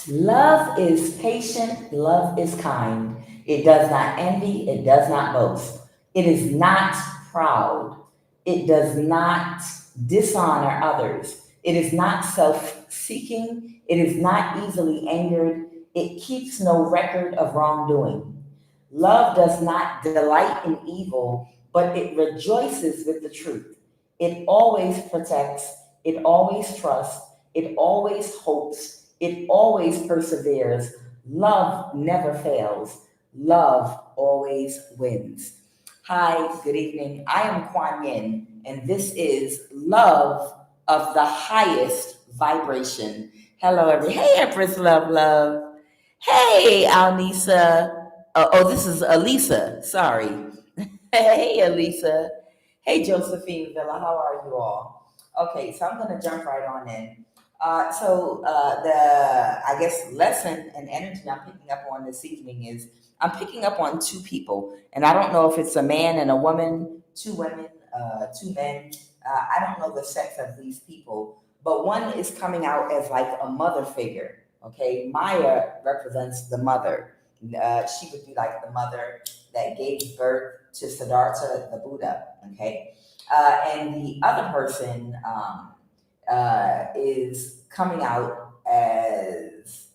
Love is patient, love is kind. It does not envy, it does not boast. It is not proud. It does not dishonor others. It is not self seeking. It is not easily angered. It keeps no record of wrongdoing. Love does not delight in evil, but it rejoices with the truth. It always protects, it always trusts, it always hopes, it always perseveres. Love never fails. Love always wins. Hi, good evening. I am Kuan Yin, and this is Love of the Highest Vibration. Hello, Hey, Empress Love Love. Hey, Alnisa. This is Elisa. Sorry. Hey, Elisa. Hey, Josephine Villa. How are you all? Okay, so I'm going to jump right on in. The I guess lesson and energy I'm picking up on this evening is I'm picking up on two people, and I don't know if it's a man and a women, two men. I don't know the sex of these people, but one is coming out as like a mother figure. Okay, Maya represents the mother. She would be like the mother that gave birth to Siddhartha the Buddha. Okay, and the other person is coming out as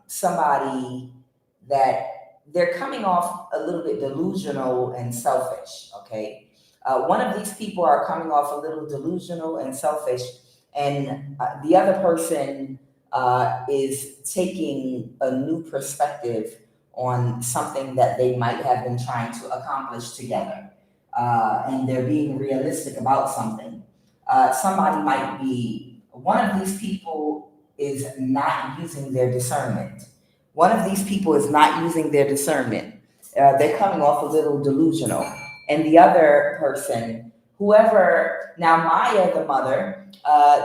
somebody that they're coming off a little bit delusional and selfish. Okay, one of these people are coming off a little delusional and selfish, and the other person is taking a new perspective on something that they might have been trying to accomplish together. And they're being realistic about something. Somebody might be, one of these people is not using their discernment. One of these people is not using their discernment. They're coming off a little delusional. And the other person, whoever, now Maya, the mother,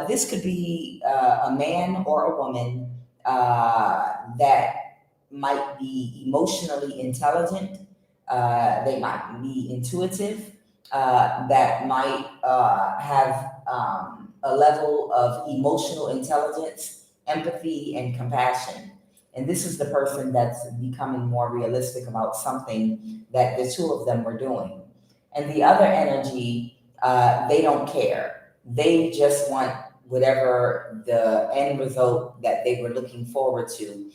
this could be a man or a woman that might be emotionally intelligent, they might be intuitive, that might have a level of emotional intelligence, empathy, and compassion. And this is the person that's becoming more realistic about something that the two of them were doing. And the other energy, they don't care. They just want whatever the end result that they were looking forward to,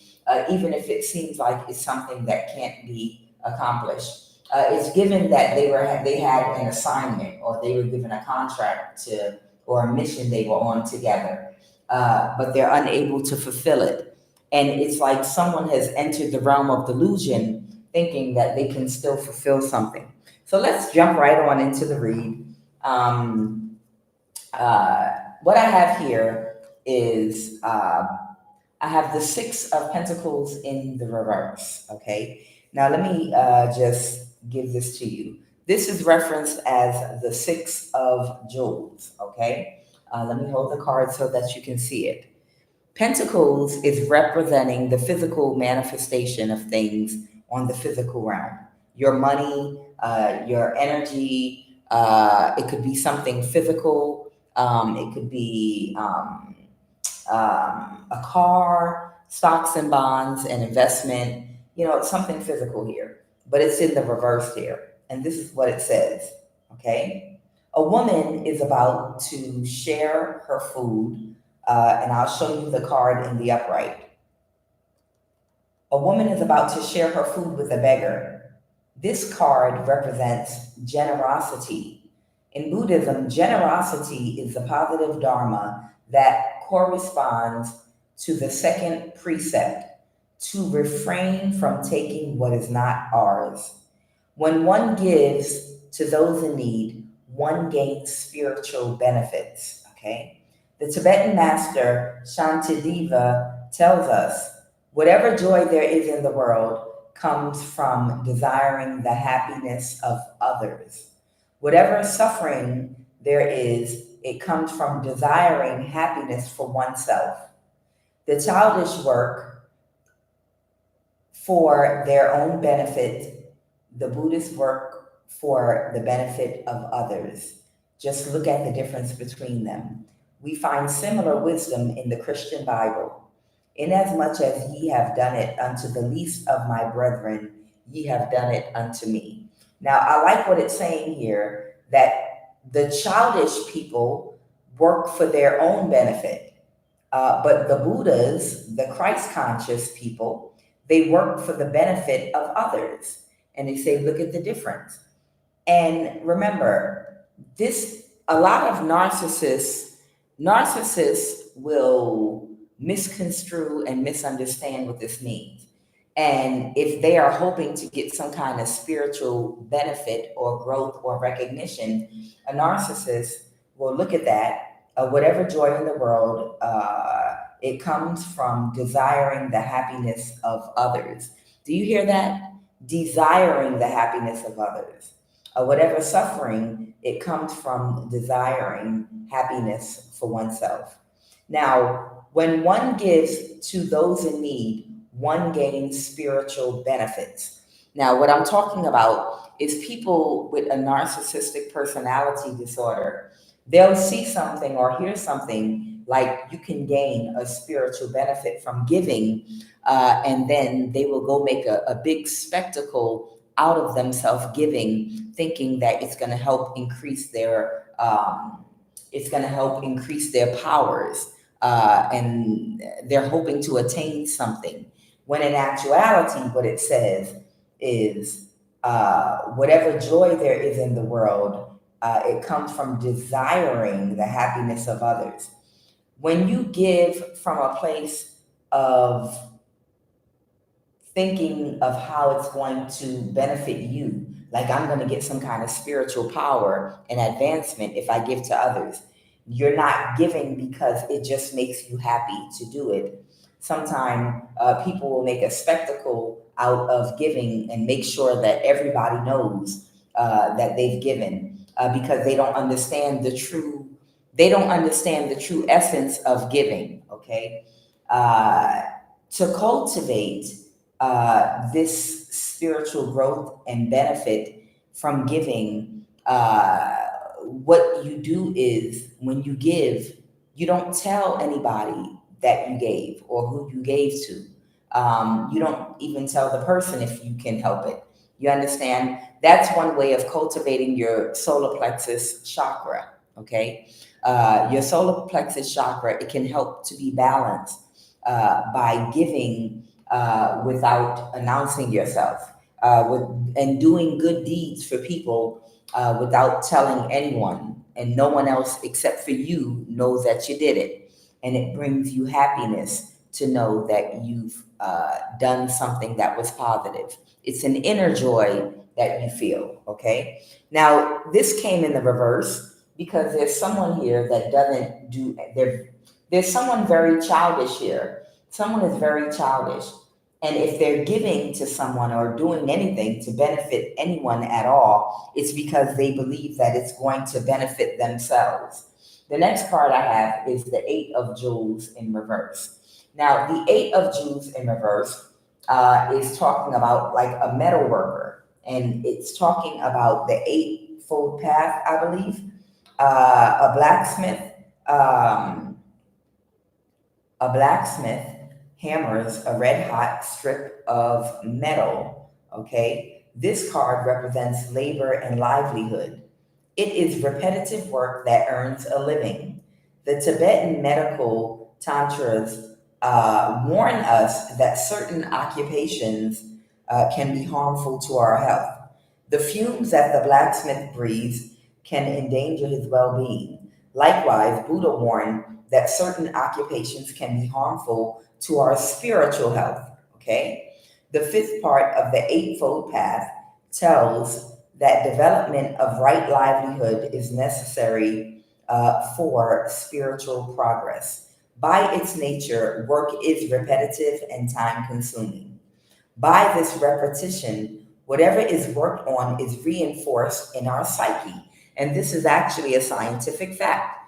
even if it seems like it's something that can't be accomplished. It's given that they had an assignment or they were given a contract to or a mission they were on together, but they're unable to fulfill it. And it's like someone has entered the realm of delusion, thinking that they can still fulfill something. So let's jump right on into the read. Um, what I have here is I have the Six of Pentacles in the reverse. Okay. Now let me just give this to you. This is referenced as the Six of Jewels. Okay. Let me hold the card so that you can see it. Pentacles is representing the physical manifestation of things on the physical realm. Your money, your energy. It could be something physical. It could be a car, stocks and bonds, and investment. You know, it's something physical here, but it's in the reverse here. And this is what it says. Okay. A woman is about to share her food, and I'll show you the card in the upright. A woman is about to share her food with a beggar. This card represents generosity. In Buddhism, generosity is the positive dharma that corresponds to the second precept to refrain from taking what is not ours. When one gives to those in need, one gains spiritual benefits. Okay? The Tibetan master Shantideva tells us whatever joy there is in the world comes from desiring the happiness of others. Whatever suffering there is, it comes from desiring happiness for oneself. The childish work for their own benefit, the Buddhist work for the benefit of others. Just look at the difference between them. We find similar wisdom in the Christian Bible. Inasmuch as ye have done it unto the least of my brethren, ye have done it unto me. Now, I like what it's saying here, that the childish people work for their own benefit, but the Buddhas, the Christ conscious people, they work for the benefit of others. And they say, look at the difference. And remember, this a lot of narcissists will misconstrue and misunderstand what this means. And if they are hoping to get some kind of spiritual benefit or growth or recognition, a narcissist will look at that. Whatever joy in the world, it comes from desiring the happiness of others. Do you hear that? Desiring the happiness of others. Whatever suffering, it comes from desiring happiness for oneself. Now, when one gives to those in need, one gains spiritual benefits. Now, what I'm talking about is people with a narcissistic personality disorder. They'll see something or hear something like you can gain a spiritual benefit from giving, and then they will go make a big spectacle out of themselves giving, thinking that it's going to help increase their powers, and they're hoping to attain something. When in actuality, what it says is, whatever joy there is in the world, it comes from desiring the happiness of others. When you give from a place of thinking of how it's going to benefit you, like I'm going to get some kind of spiritual power and advancement if I give to others. You're not giving because it just makes you happy to do it. Sometimes people will make a spectacle out of giving and make sure that everybody knows that they've given, because they don't understand the true essence of giving. Okay, to cultivate this spiritual growth and benefit from giving, what you do is when you give, you don't tell anybody that you gave or who you gave to. You don't even tell the person if you can help it. You understand? That's one way of cultivating your solar plexus chakra. Okay, your solar plexus chakra, it can help to be balanced by giving without announcing yourself, and doing good deeds for people without telling anyone, and no one else except for you knows that you did it. And it brings you happiness to know that you've done something that was positive. It's an inner joy that you feel. Okay. Now, this came in the reverse because there's someone here that doesn't do, there's someone very childish here. Someone is very childish. And if they're giving to someone or doing anything to benefit anyone at all, it's because they believe that it's going to benefit themselves. The next card I have is the Eight of Jewels in reverse. Now, the Eight of Jewels in reverse is talking about like a metal worker, and it's talking about the eightfold path, I believe. A blacksmith. A blacksmith hammers a red hot strip of metal. Okay, this card represents labor and livelihood. It is repetitive work that earns a living. The Tibetan medical tantras warn us that certain occupations can be harmful to our health. The fumes that the blacksmith breathes can endanger his well being. Likewise, Buddha warned that certain occupations can be harmful to our spiritual health. Okay? The fifth part of the Eightfold Path tells that development of right livelihood is necessary for spiritual progress. By its nature, work is repetitive and time consuming. By this repetition, whatever is worked on is reinforced in our psyche. And this is actually a scientific fact.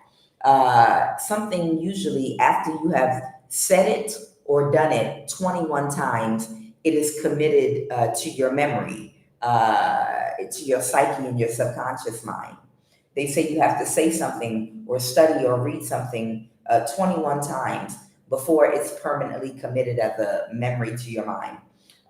Something usually after you have said it or done it 21 times, it is committed to your memory, to your psyche and your subconscious mind. They say you have to say something or study or read something 21 times before it's permanently committed as a memory to your mind.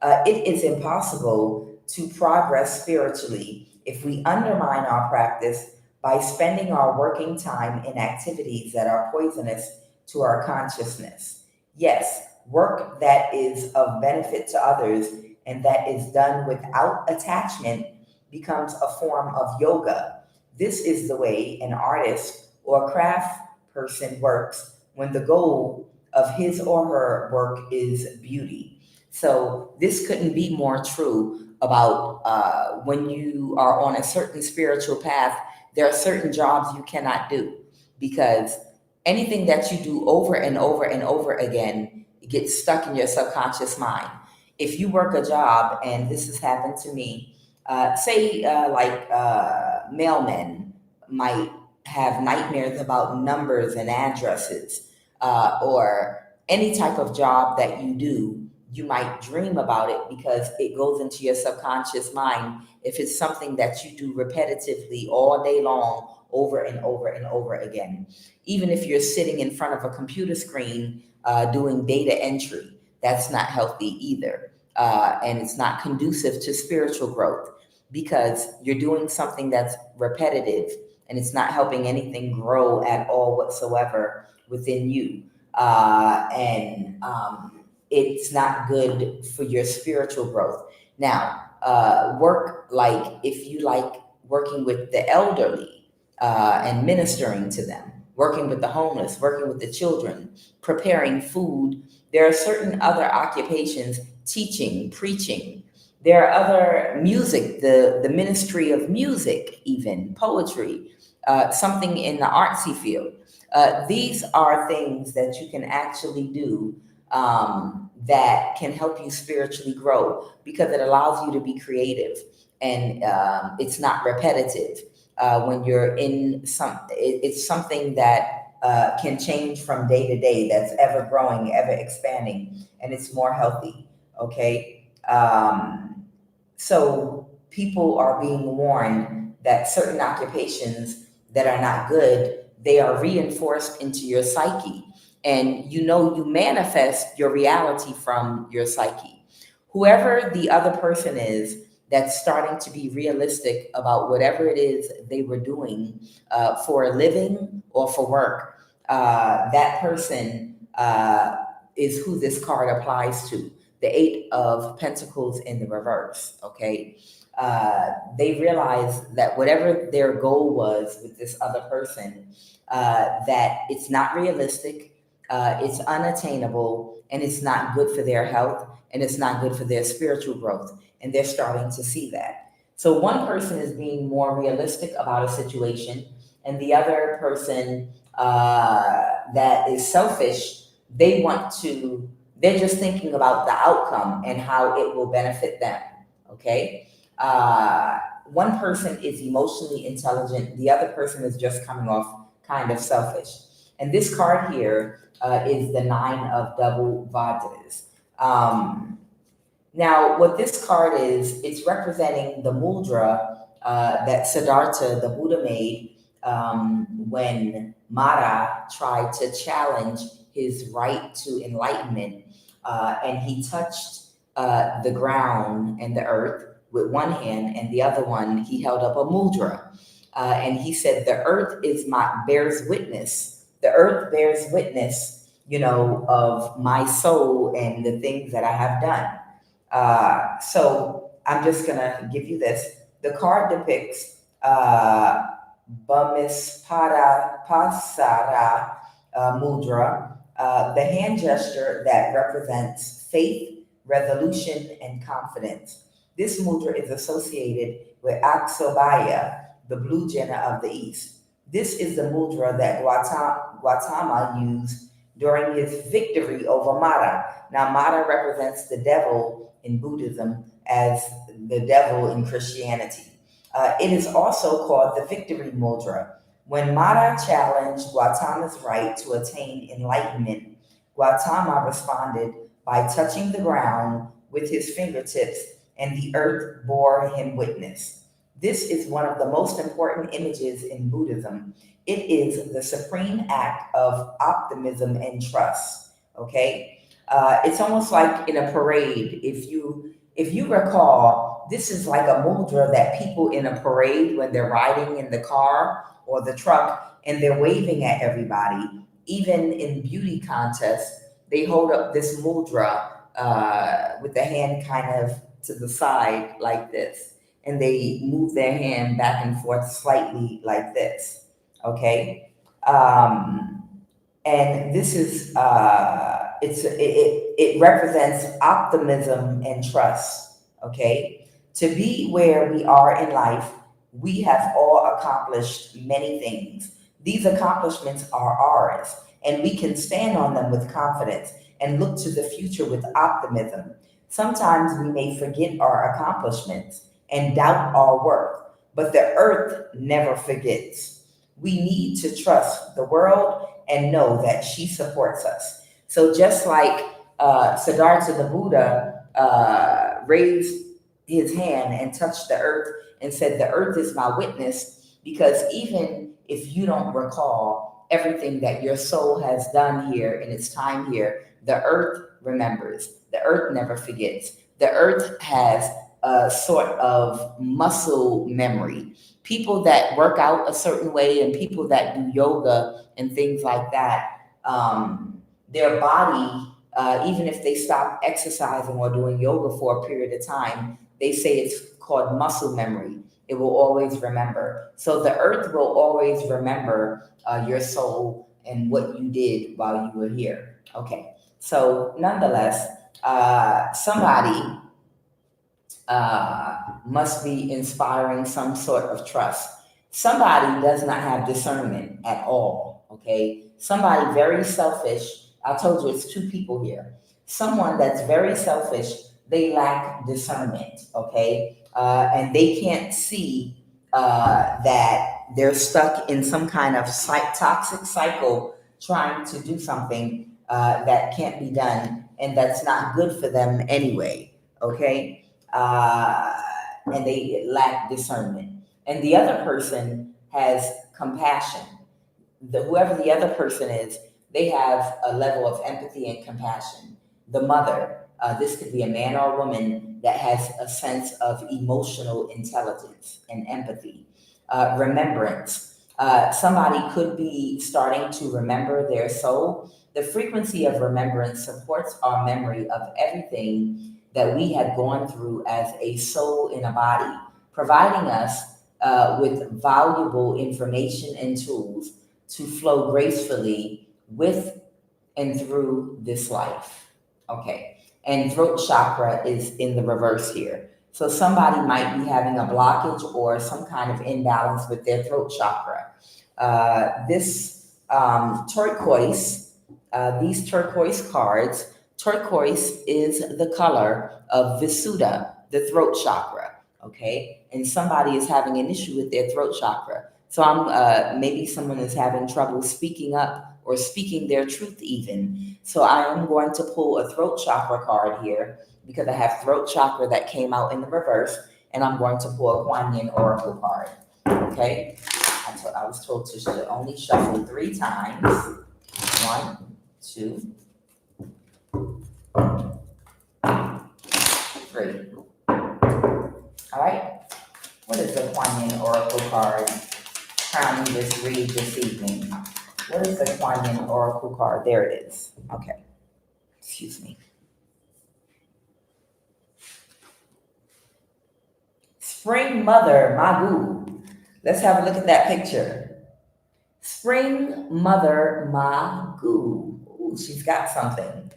It is impossible to progress spiritually if we undermine our practice by spending our working time in activities that are poisonous to our consciousness. Yes, work that is of benefit to others and that is done without attachment becomes a form of yoga. This is the way an artist or craft person works when the goal of his or her work is beauty. So, this couldn't be more true about when you are on a certain spiritual path. There are certain jobs you cannot do because anything that you do over and over and over again gets stuck in your subconscious mind. If you work a job, and this has happened to me, say mailmen might have nightmares about numbers and addresses, or any type of job that you do, you might dream about it because it goes into your subconscious mind. If it's something that you do repetitively all day long, over and over and over again, even if you're sitting in front of a computer screen doing data entry, that's not healthy either. And it's not conducive to spiritual growth because you're doing something that's repetitive and it's not helping anything grow at all whatsoever within you. And it's not good for your spiritual growth. Now, work like if you like working with the elderly and ministering to them, working with the homeless, working with the children, preparing food. There are certain other occupations, teaching, preaching. There are other music, the ministry of music, even poetry, something in the artsy field. These are things that you can actually do that can help you spiritually grow because it allows you to be creative and it's not repetitive. When you're in it's something that can change from day to day, that's ever growing, ever expanding, and it's more healthy. Okay. So people are being warned that certain occupations that are not good, they are reinforced into your psyche. And you manifest your reality from your psyche. Whoever the other person is that's starting to be realistic about whatever it is they were doing for a living or for work, that person is who this card applies to. The Eight of Pentacles in the reverse, okay? They realize that whatever their goal was with this other person, that it's not realistic, it's unattainable, and it's not good for their health, and it's not good for their spiritual growth. And they're starting to see that. So one person is being more realistic about a situation, and the other person that is selfish, they're just thinking about the outcome and how it will benefit them. Okay. One person is emotionally intelligent, the other person is just coming off kind of selfish. And this card here is the Nine of Double Vadas. Now, what this card is, it's representing the mudra that Siddhartha, the Buddha, made when Mara tried to challenge his right to enlightenment, and he touched the ground and the earth with one hand, and the other one he held up a mudra, and he said, "The earth bears witness. The earth bears witness, of my soul and the things that I have done." So I'm just gonna give you this. The card depicts Bhamispada Pasara Mudra, the hand gesture that represents faith, resolution, and confidence. This mudra is associated with Aksobhaya, the blue Jinn of the East. This is the mudra that Gautama used during his victory over Mara. Now, Mara represents the devil in Buddhism as the devil in Christianity. It is also called the victory mudra. When Mara challenged Gautama's right to attain enlightenment, Gautama responded by touching the ground with his fingertips, and the earth bore him witness. This is one of the most important images in Buddhism. It is the supreme act of optimism and trust. Okay, it's almost like in a parade. If you recall, this is like a mudra that people in a parade, when they're riding in the car or the truck and they're waving at everybody, even in beauty contests, they hold up this mudra with the hand kind of to the side like this, and they move their hand back and forth slightly like this. Okay, and this is it represents optimism and trust. Okay, to be where we are in life, we have all accomplished many things. These accomplishments are ours, and we can stand on them with confidence and look to the future with optimism. Sometimes we may forget our accomplishments and doubt our worth, but the earth never forgets. We need to trust the world and know that she supports us. So just like Siddhartha the Buddha raised his hand and touched the earth and said, "The earth is my witness," because even if you don't recall everything that your soul has done here in its time here, the earth remembers. The earth never forgets. The earth has a sort of muscle memory. People that work out a certain way and people that do yoga and things like that, their body, even if they stop exercising or doing yoga for a period of time, they say it's called muscle memory. It will always remember. So the earth will always remember your soul and what you did while you were here. Okay. So nonetheless, somebody must be inspiring some sort of trust. Somebody does not have discernment at all. Okay. Somebody very selfish. I told you it's two people here. Someone that's very selfish, they lack discernment. Okay. And they can't see that they're stuck in some kind of toxic cycle trying to do something that can't be done and that's not good for them anyway. Okay. And they lack discernment. And the other person has compassion. Whoever the other person is, they have a level of empathy and compassion. The mother, this could be a man or a woman that has a sense of emotional intelligence and empathy. Remembrance. Somebody could be starting to remember their soul. The frequency of remembrance supports our memory of everything that we had gone through as a soul in a body, providing us with valuable information and tools to flow gracefully with and through this life. Okay. And throat chakra is in the reverse here. So somebody might be having a blockage or some kind of imbalance with their throat chakra. This turquoise, these turquoise cards, turquoise is the color of Visuddha, the throat chakra. Okay. And somebody is having an issue with their throat chakra. So maybe someone is having trouble speaking up or speaking their truth even. So I am going to pull a throat chakra card here because I have throat chakra that came out in the reverse, and I'm going to pull a QUAN Yin Oracle card. Okay? I was told to only shuffle 3 times. 1, 2, 3. All right? What is the QUAN Yin Oracle card crowning this read this evening? What is the QUAN Yin Oracle card? There it is. Okay. Excuse me. Spring Mother Magu. Let's have a look at that picture. Spring Mother Magu. Ooh, she's got something.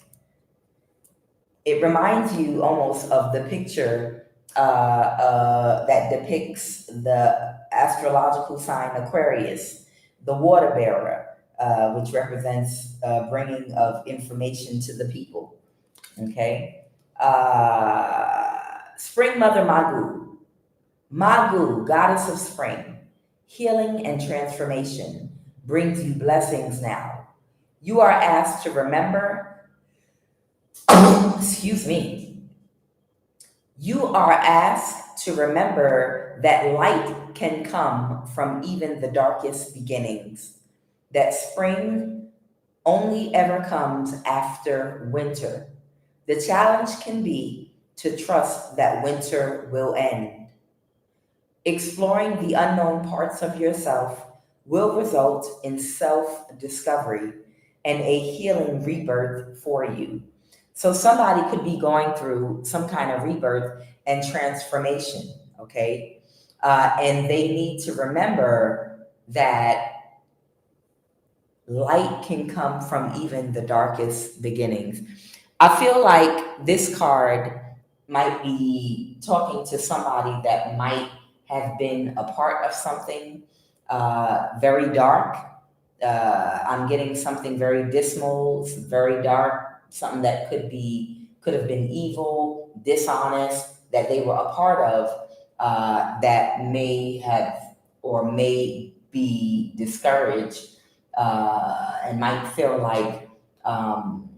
It reminds you almost of the picture that depicts the astrological sign Aquarius, the water bearer, which represents bringing of information to the people. Okay. Spring Mother Magu. Magu, goddess of spring, healing and transformation, brings you blessings now. You are asked to remember, excuse me. You are asked to remember that light can come from even the darkest beginnings, that spring only ever comes after winter. The challenge can be to trust that winter will end. Exploring the unknown parts of yourself will result in self discovery and a healing rebirth for you. So, somebody could be going through some kind of rebirth and transformation, okay? And they need to remember that light can come from even the darkest beginnings. I feel like this card might be talking to somebody that might have been a part of something very dark. I'm getting something very dismal, very dark, something that could have been evil, dishonest, that they were a part of, that may have or may be discouraged, and might feel like, um,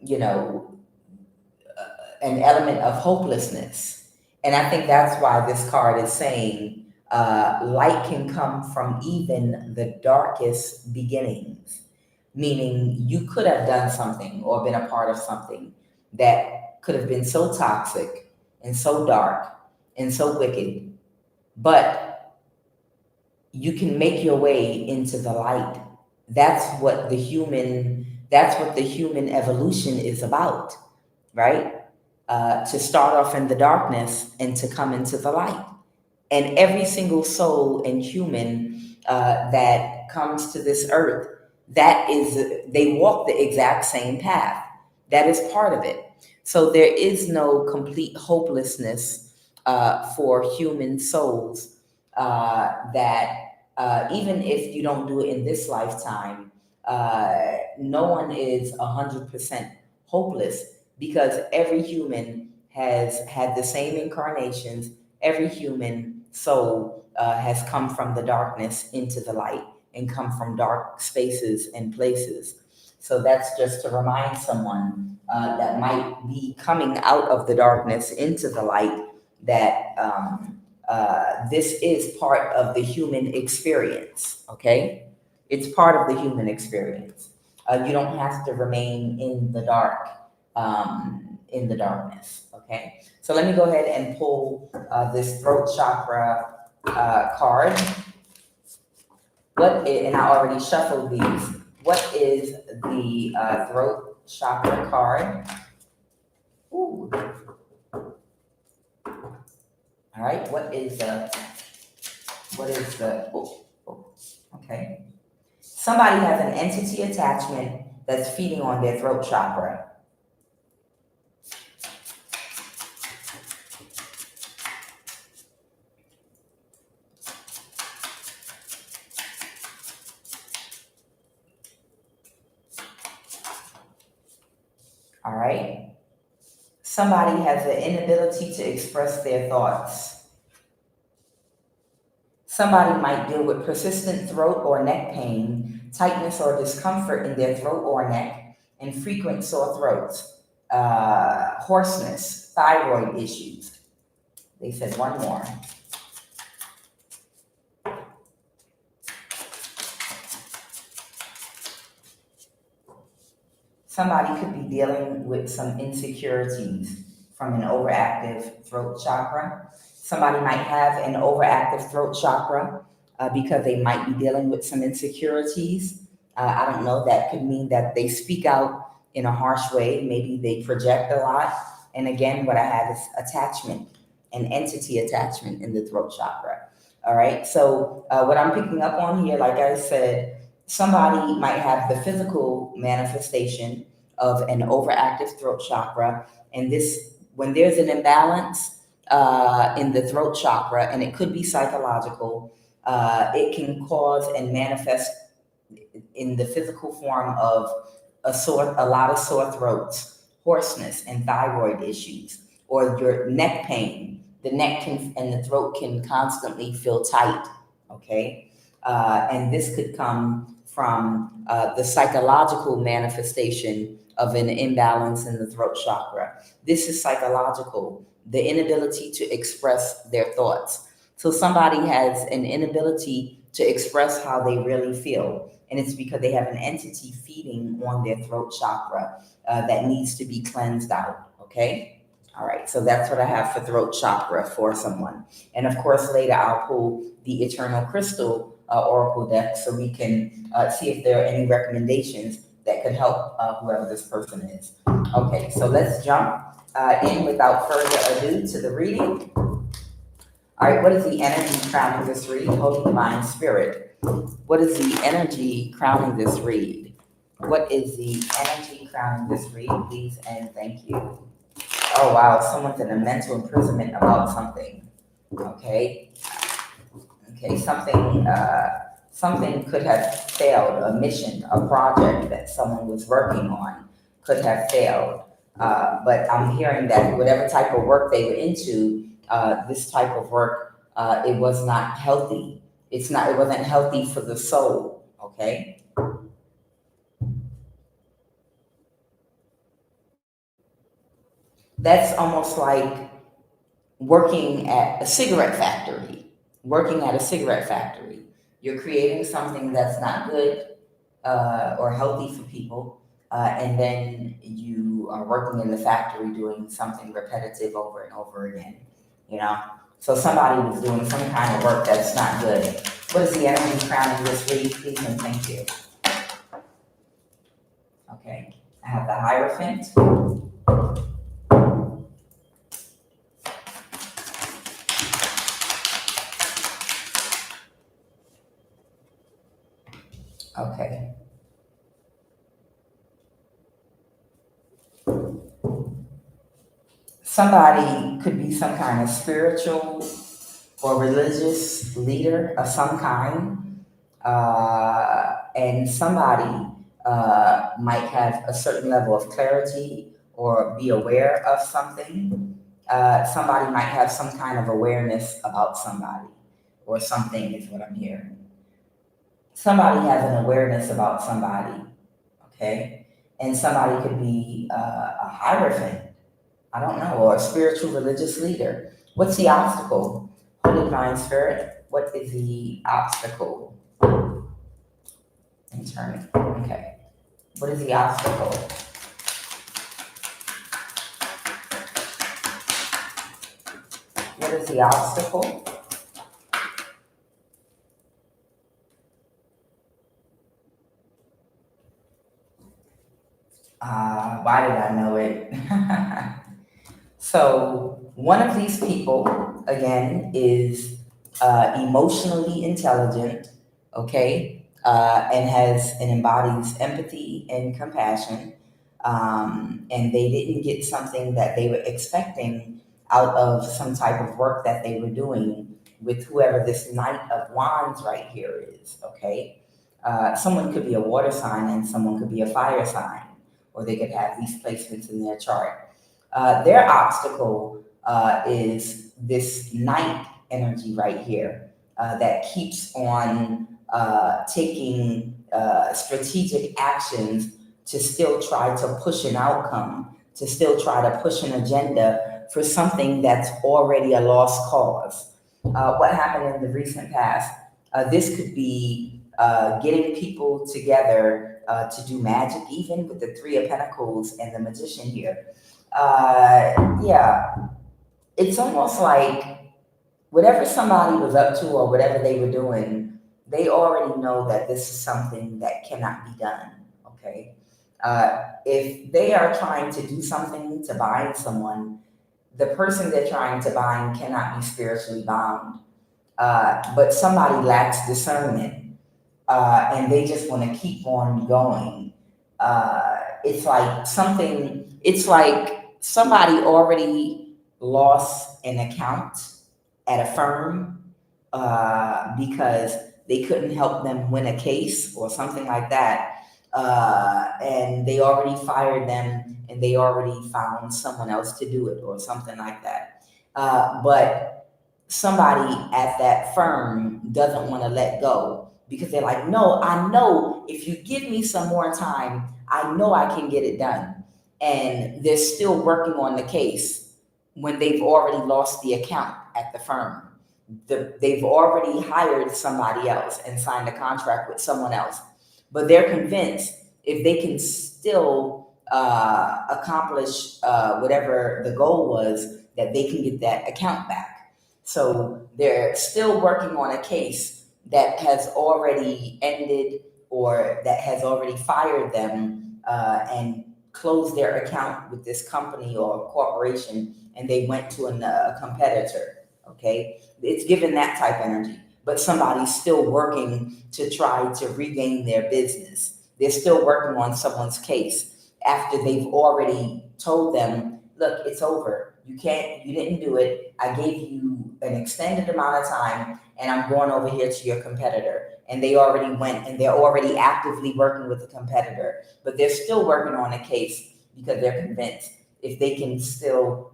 you know, an element of hopelessness. And I think that's why this card is saying light can come from even the darkest beginnings, meaning you could have done something or been a part of something that could have been so toxic and so dark and so wicked, but you can make your way into the light. That's what the human evolution is about, right? To start off in the darkness and to come into the light. And every single soul and human that comes to this earth, they walk the exact same path. That is part of it. So there is no complete hopelessness for human souls, that even if you don't do it in this lifetime, no one is 100% hopeless, because every human has had the same incarnations. Every human soul has come from the darkness into the light and come from dark spaces and places. So that's just to remind someone that might be coming out of the darkness into the light, that this is part of the human experience, okay? It's part of the human experience. You don't have to remain in the dark, in the darkness, okay? So let me go ahead and pull this throat chakra card. And I already shuffled these. What is the throat chakra card? Ooh. All right, what is the, okay. Somebody has an entity attachment that's feeding on their throat chakra. All right. Somebody has the inability to express their thoughts. Somebody might deal with persistent throat or neck pain, tightness or discomfort in their throat or neck, and frequent sore throats, hoarseness, thyroid issues. They said one more. Somebody could be dealing with some insecurities from an overactive throat chakra. Somebody might have an overactive throat chakra because they might be dealing with some insecurities. I don't know, that could mean that they speak out in a harsh way. Maybe they project a lot. And again, what I have is attachment, an entity attachment in the throat chakra. All right. So what I'm picking up on here, like I said, somebody might have the physical manifestation of an overactive throat chakra. And this, when there's an imbalance in the throat chakra, and it could be psychological, it can cause and manifest in the physical form of a lot of sore throats, hoarseness, and thyroid issues, or your neck pain. The neck can and the throat can constantly feel tight, okay? And this could come from the psychological manifestation of an imbalance in the throat chakra. This is psychological, the inability to express their thoughts. So somebody has an inability to express how they really feel. And it's because they have an entity feeding on their throat chakra that needs to be cleansed out. Okay? All right, so that's what I have for throat chakra for someone. And of course, later I'll pull the Eternal Crystal Oracle deck so we can see if there are any recommendations that could help whoever this person is. Okay, so let's jump in without further ado to the reading. All right, what is the energy crowning this read? Holy Divine Spirit. What is the energy crowning this read? What is the energy crowning this read, please, and thank you. Oh, wow, someone's in a mental imprisonment about something. Okay. Okay, something could have failed, a mission, a project that someone was working on could have failed. But I'm hearing that whatever type of work they were into, this type of work, it was not healthy. It wasn't healthy for the soul, okay? That's almost like working at a cigarette factory. Working at a cigarette factory. You're creating something that's not good or healthy for people, and then you are working in the factory doing something repetitive over and over again, you know? So somebody was doing some kind of work that's not good. What is the energy crowning this read, please, and thank you. Okay, I have the Hierophant. Okay. Somebody could be some kind of spiritual or religious leader of some kind, and somebody might have a certain level of clarity or be aware of something. Somebody might have some kind of awareness about somebody or something, is what I'm hearing. Somebody has an awareness about somebody, okay? And somebody could be a hierophant, I don't know, or a spiritual religious leader. What's the obstacle? Holy Divine Spirit, what is the obstacle? Internal. Okay. What is the obstacle? What is the obstacle? Why did I know it? So, one of these people, again, is emotionally intelligent, okay, and embodies empathy and compassion. And they didn't get something that they were expecting out of some type of work that they were doing with whoever this Knight of Wands right here is, okay? Someone could be a water sign and someone could be a fire sign, or they could have these placements in their chart. Their obstacle is this Knight energy right here that keeps on taking strategic actions to still try to push an outcome, to still try to push an agenda for something that's already a lost cause. What happened in the recent past? This could be getting people together to do magic, even with the Three of Pentacles and the Magician here. Yeah, it's almost like whatever somebody was up to or whatever they were doing, they already know that this is something that cannot be done, okay? If they are trying to do something to bind someone, the person they're trying to bind cannot be spiritually bound. But somebody lacks discernment, and they just want to keep on going. It's like somebody already lost an account at a firm because they couldn't help them win a case or something like that. And they already fired them and they already found someone else to do it or something like that. But somebody at that firm doesn't want to let go because they're like, no, I know if you give me some more time, I know I can get it done. And they're still working on the case when they've already lost the account at the firm. they've already hired somebody else and signed a contract with someone else, but they're convinced if they can still accomplish whatever the goal was, that they can get that account back. So they're still working on a case that has already ended or that has already fired them and closed their account with this company or corporation, and they went to a competitor. Okay, it's given that type energy, but somebody's still working to try to regain their business. They're still working on someone's case after they've already told them, look, it's over. You didn't do it. I gave you an extended amount of time, and I'm going over here to your competitor. And they already went, and they're already actively working with the competitor, but they're still working on a case because they're convinced if they can still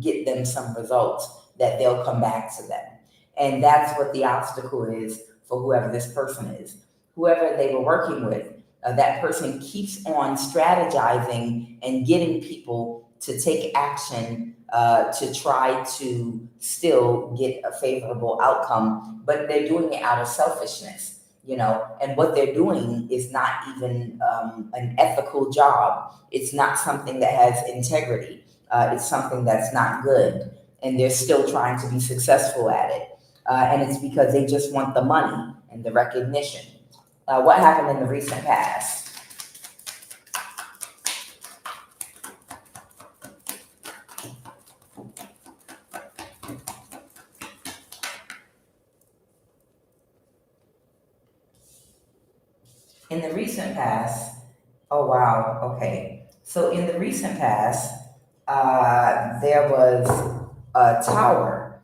get them some results, that they'll come back to them. And that's what the obstacle is for whoever this person is. Whoever they were working with, that person keeps on strategizing and getting people to take action to try to still get a favorable outcome, but they're doing it out of selfishness, and what they're doing is not even an ethical job. It's not something that has integrity. It's something that's not good, and they're still trying to be successful at it. And it's because they just want the money and the recognition. What happened in the recent past? In the recent past, oh wow, okay. So in the recent past, there was a tower,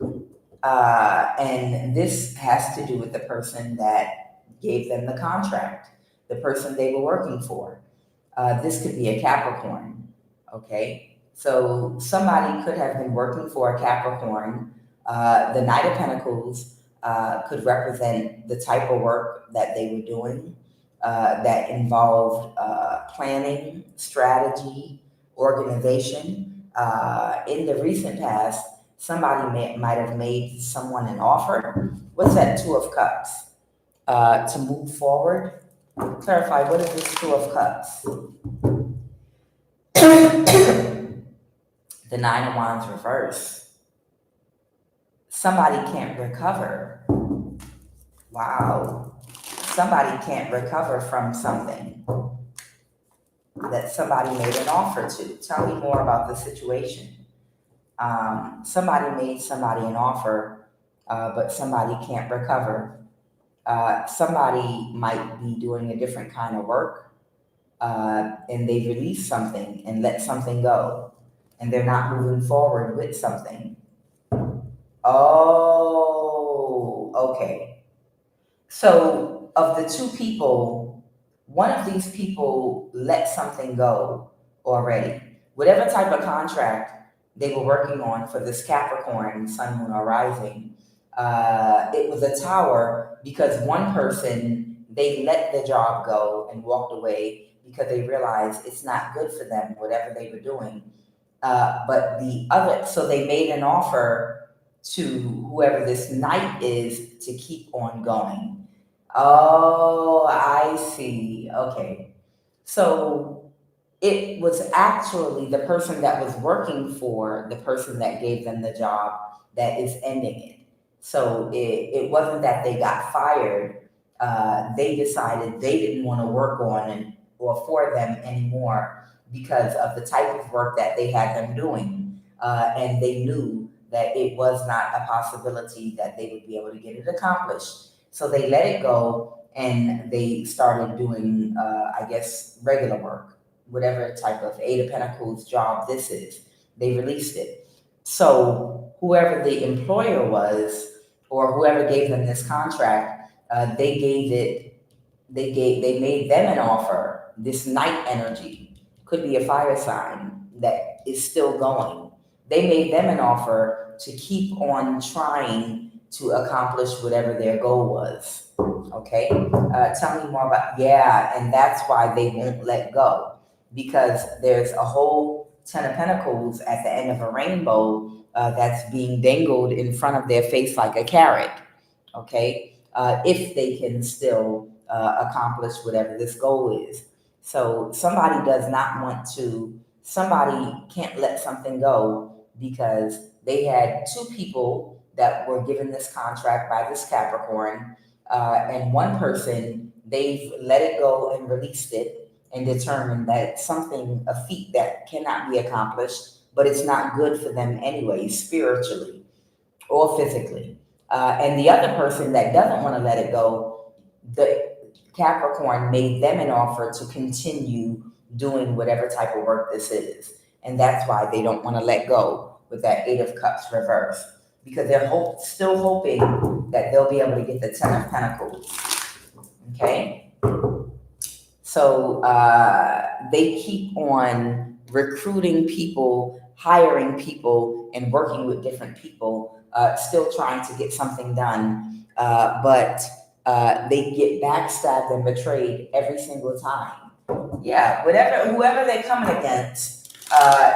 and this has to do with the person that gave them the contract, the person they were working for. This could be a Capricorn, okay? So somebody could have been working for a Capricorn. The Knight of Pentacles could represent the type of work that they were doing that involved planning, strategy, organization. In the recent past, somebody might have made someone an offer. What's that Two of Cups? To move forward. Clarify, what is this Two of Cups? The Nine of Wands reverse. Somebody can't recover. Wow. Somebody can't recover from something that somebody made an offer to. Tell me more about the situation. Somebody made somebody an offer, but somebody can't recover. Somebody might be doing a different kind of work, and they release something and let something go, and they're not moving forward with something. Oh, okay. So of the two people, one of these people let something go already. Whatever type of contract they were working on for this Capricorn, Sun, Moon, or Rising, it was a tower because one person, they let the job go and walked away because they realized it's not good for them, whatever they were doing. But the other, so they made an offer to whoever this knight is to keep on going. Oh, I see. Okay. So it was actually the person that was working for the person that gave them the job that is ending it. So it wasn't that they got fired. They decided they didn't want to work on it or for them anymore because of the type of work that they had them doing. And they knew that it was not a possibility that they would be able to get it accomplished. So they let it go and they started doing, I guess, regular work, whatever type of Eight of Pentacles job this is. They released it. So whoever the employer was or whoever gave them this contract, they made them an offer. This night energy could be a fire sign that is still going. They made them an offer to keep on trying to accomplish whatever their goal was. Okay? Tell me more about, yeah, and that's why they won't let go. Because there's a whole Ten of Pentacles at the end of a rainbow that's being dangled in front of their face like a carrot, okay? If they can still accomplish whatever this goal is. So somebody does not want to, somebody can't let something go because they had two people that were given this contract by this Capricorn, and one person, they've let it go and released it and determined that something, a feat that cannot be accomplished, but it's not good for them anyway, spiritually or physically. And the other person that doesn't want to let it go, the Capricorn made them an offer to continue doing whatever type of work this is. And that's why they don't want to let go with that Eight of Cups reverse, because they're still hoping that they'll be able to get the Ten of Pentacles. Okay? So they keep on recruiting people, hiring people, and working with different people, still trying to get something done. But they get backstabbed and betrayed every single time. Yeah, whoever they're coming against,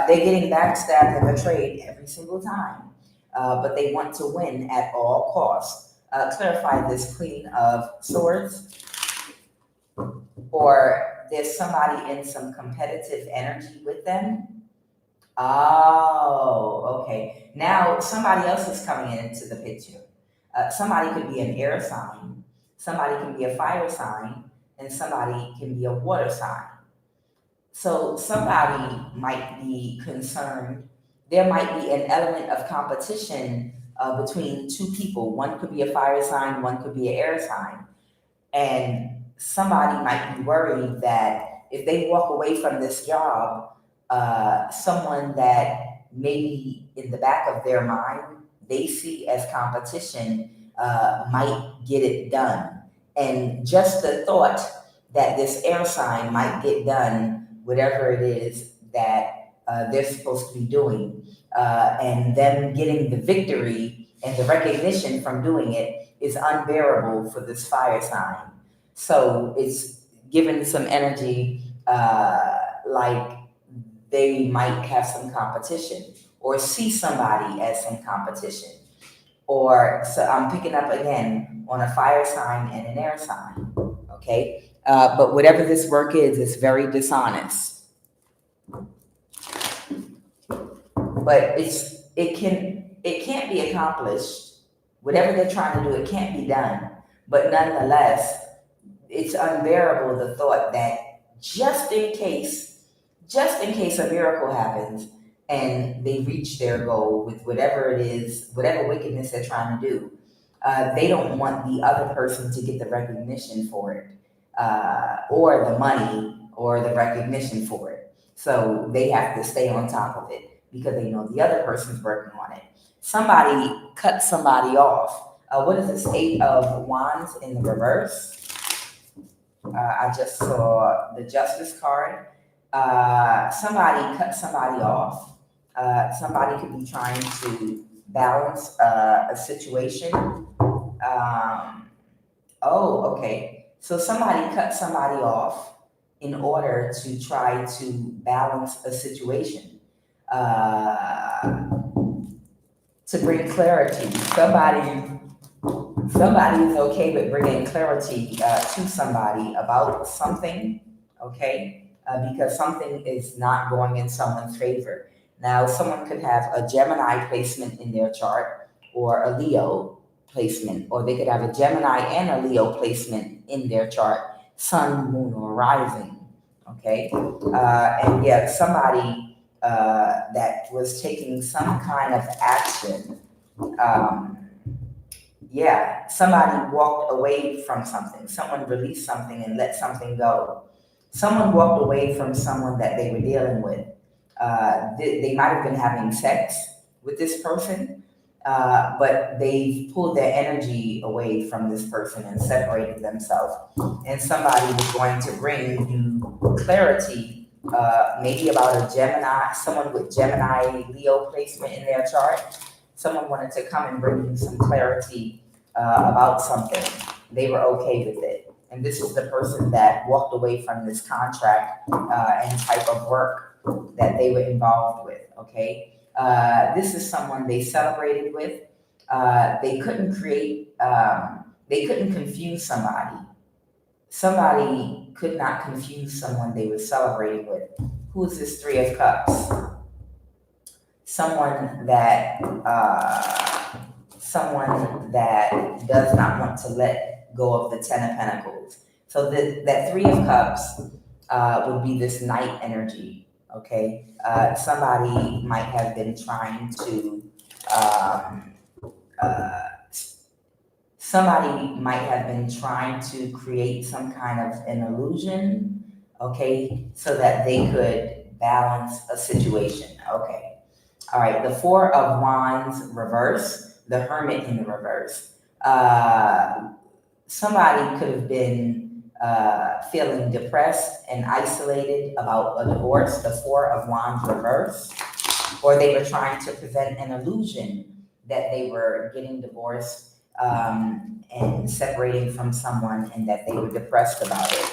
they're getting backstabbed and betrayed every single time. But they want to win at all costs. Clarify this, Queen of Swords. Or there's somebody in some competitive energy with them. Oh, okay. Now somebody else is coming into the picture. Somebody could be an air sign, somebody can be a fire sign, and somebody can be a water sign. So somebody might be concerned. There might be an element of competition between two people. One could be a fire sign, one could be an air sign. And somebody might be worried that if they walk away from this job, someone that maybe in the back of their mind they see as competition might get it done. And just the thought that this air sign might get done, whatever it is that they're supposed to be doing, and them getting the victory and the recognition from doing it is unbearable for this fire sign. So it's given some energy like they might have some competition or see somebody as some competition. Or so I'm picking up again on a fire sign and an air sign, okay? But whatever this work is, it's very dishonest. But it can't be accomplished. Whatever they're trying to do, it can't be done. But nonetheless, it's unbearable, the thought that just in case a miracle happens and they reach their goal with whatever it is, whatever wickedness they're trying to do, they don't want the other person to get the recognition for it, or the money or the recognition for it. So they have to stay on top of it because they know the other person's working on it. Somebody cut somebody off. What is this? Eight of Wands in the reverse. I just saw the Justice card. Somebody cut somebody off. Somebody could be trying to balance a situation. Okay. So somebody cut somebody off in order to try to balance a situation. To bring clarity. Somebody is okay with bringing clarity to somebody about something, okay? Because something is not going in someone's favor. Now, someone could have a Gemini placement in their chart or a Leo placement, or they could have a Gemini and a Leo placement in their chart, sun, moon, or rising, okay? And yet somebody that was taking some kind of action, somebody walked away from something. Someone released something and let something go. Someone walked away from someone that they were dealing with. They might have been having sex with this person, but they pulled their energy away from this person and separated themselves. And somebody was going to bring you clarity, maybe about a Gemini, someone with Gemini Leo placement in their chart. Someone wanted to come and bring you some clarity about something. They were okay with it. And this is the person that walked away from this contract and type of work that they were involved with, okay? This is someone they celebrated with. They couldn't confuse somebody. Somebody could not confuse someone they were celebrating with. Who is this Three of Cups? Someone that does not want to let go of the Ten of Pentacles. So that Three of Cups would be this Knight energy. Okay, somebody might have been trying to. Somebody might have been trying to create some kind of an illusion, okay, so that they could balance a situation. Okay. All right, the Four of Wands reverse, the Hermit in the reverse. Somebody could have been feeling depressed and isolated about a divorce, the Four of Wands reverse, or they were trying to prevent an illusion that they were getting divorced and separating from someone and that they were depressed about it.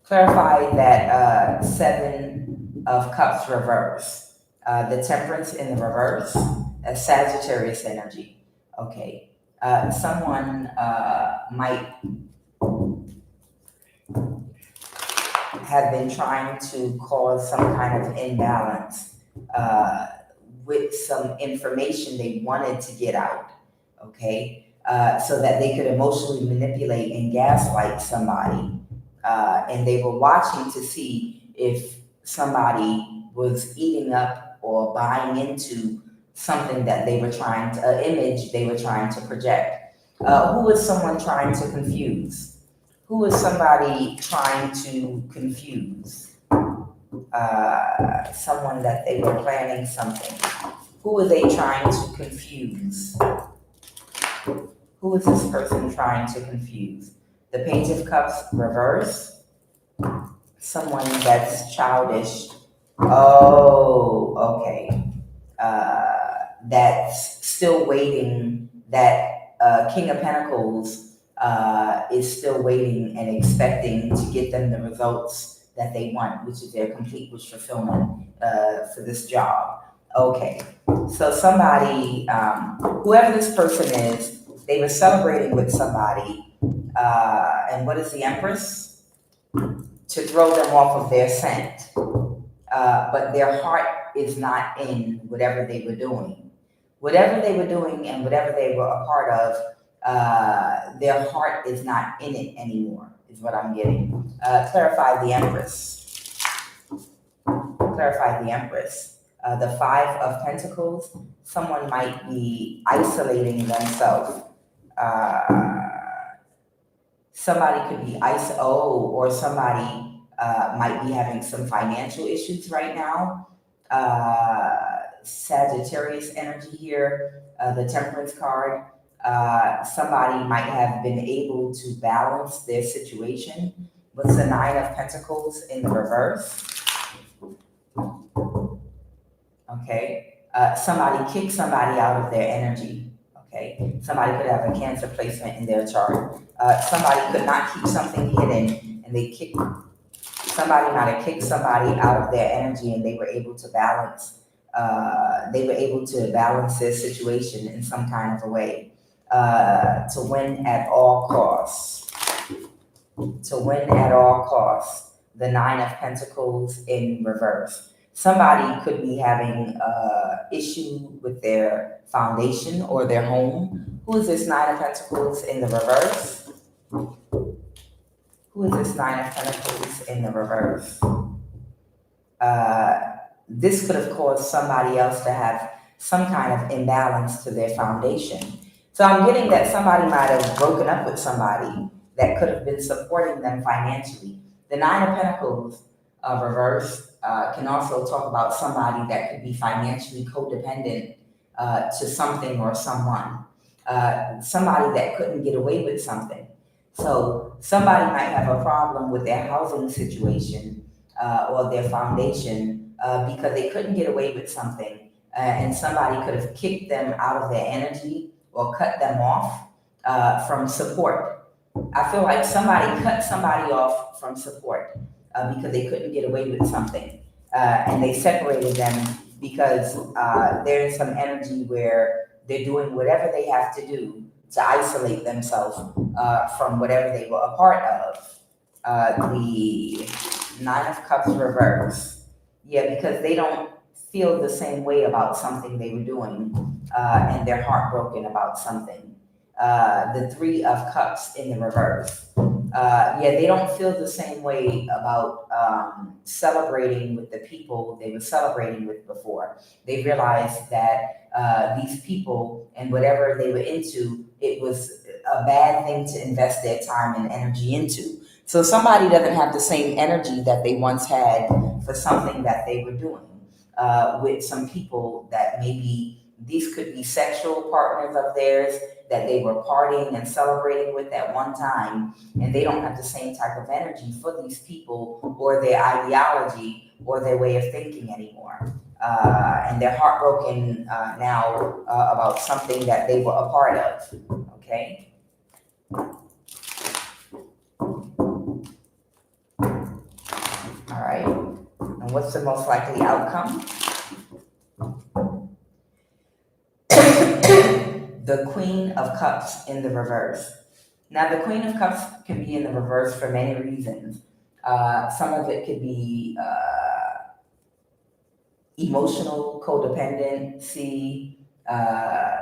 Clarify that Seven of Cups reverse, the Temperance in the reverse, a Sagittarius energy. Okay, someone might have been trying to cause some kind of imbalance with some information they wanted to get out, okay? So that they could emotionally manipulate and gaslight somebody. And they were watching to see if somebody was eating up or buying into something that they were trying to, an image they were trying to project. Who was someone trying to confuse? Who was somebody trying to confuse? Someone that they were planning something. Who were they trying to confuse? Who is this person trying to confuse? The Page of Cups reverse. Someone that's childish. Oh, okay. That's still waiting. That King of Pentacles is still waiting and expecting to get them the results that they want, which is their complete wish fulfillment for this job. Okay, so somebody, whoever this person is, they were celebrating with somebody, and what is the Empress? To throw them off of their scent, but their heart is not in whatever they were doing. Whatever they were doing and whatever they were a part of, their heart is not in it anymore, is what I'm getting. Clarify the Empress. Clarify the Empress. The Five of Pentacles, someone might be isolating themselves. Somebody could be or somebody might be having some financial issues right now. Sagittarius energy here, the Temperance card. Somebody might have been able to balance their situation. What's the Nine of Pentacles in the reverse? Okay. Somebody kicked somebody out of their energy. Okay. Somebody could have a Cancer placement in their chart. Somebody could not keep something hidden and somebody might have kicked somebody out of their energy and they were able to balance. They were able to balance their situation in some kind of a way. To win at all costs. To win at all costs. The Nine of Pentacles in reverse. Somebody could be having an issue with their foundation or their home. Who is this Nine of Pentacles in the reverse? Who is this Nine of Pentacles in the reverse? This could have caused somebody else to have some kind of imbalance to their foundation. So I'm getting that somebody might have broken up with somebody that could have been supporting them financially. The Nine of Pentacles reverse can also talk about somebody that could be financially codependent to something or someone. Somebody that couldn't get away with something. So somebody might have a problem with their housing situation or their foundation because they couldn't get away with something, and somebody could have kicked them out of their energy or cut them off from support. I feel like somebody cut somebody off from support. because they couldn't get away with something. And they separated them because there's some energy where they're doing whatever they have to do to isolate themselves from whatever they were a part of. The Nine of Cups reverse. Yeah, because they don't feel the same way about something they were doing, and they're heartbroken about something. The Three of Cups in the reverse. Yeah, they don't feel the same way about celebrating with the people they were celebrating with before. They realized that these people and whatever they were into, it was a bad thing to invest their time and energy into. So somebody doesn't have the same energy that they once had for something that they were doing with some people that maybe these could be sexual partners of theirs that they were partying and celebrating with at one time, and they don't have the same type of energy for these people or their ideology or their way of thinking anymore. And they're heartbroken now about something that they were a part of. Okay. All right. And what's the most likely outcome? The Queen of Cups in the reverse. Now, the Queen of Cups can be in the reverse for many reasons. Some of it could be emotional codependency.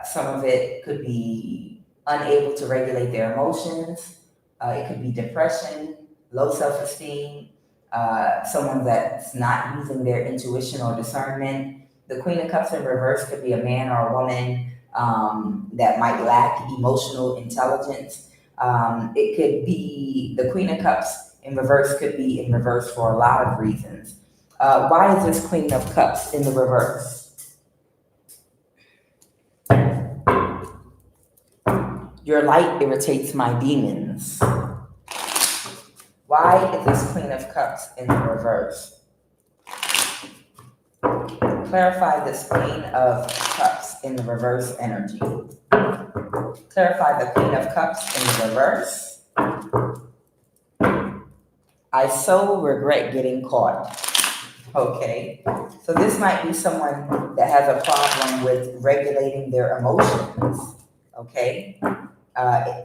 Some of it could be unable to regulate their emotions. It could be depression, low self-esteem, someone that's not using their intuition or discernment. The Queen of Cups in reverse could be a man or a woman that might lack emotional intelligence. It could be the Queen of Cups in reverse could be in reverse for a lot of reasons. Why is this Queen of Cups in the reverse? Your light irritates my demons. Why is this Queen of Cups in the reverse? Clarify this Queen of Cups in the reverse energy. Clarify the Queen of Cups in the reverse. I so regret getting caught. Okay, so this might be someone that has a problem with regulating their emotions. Okay,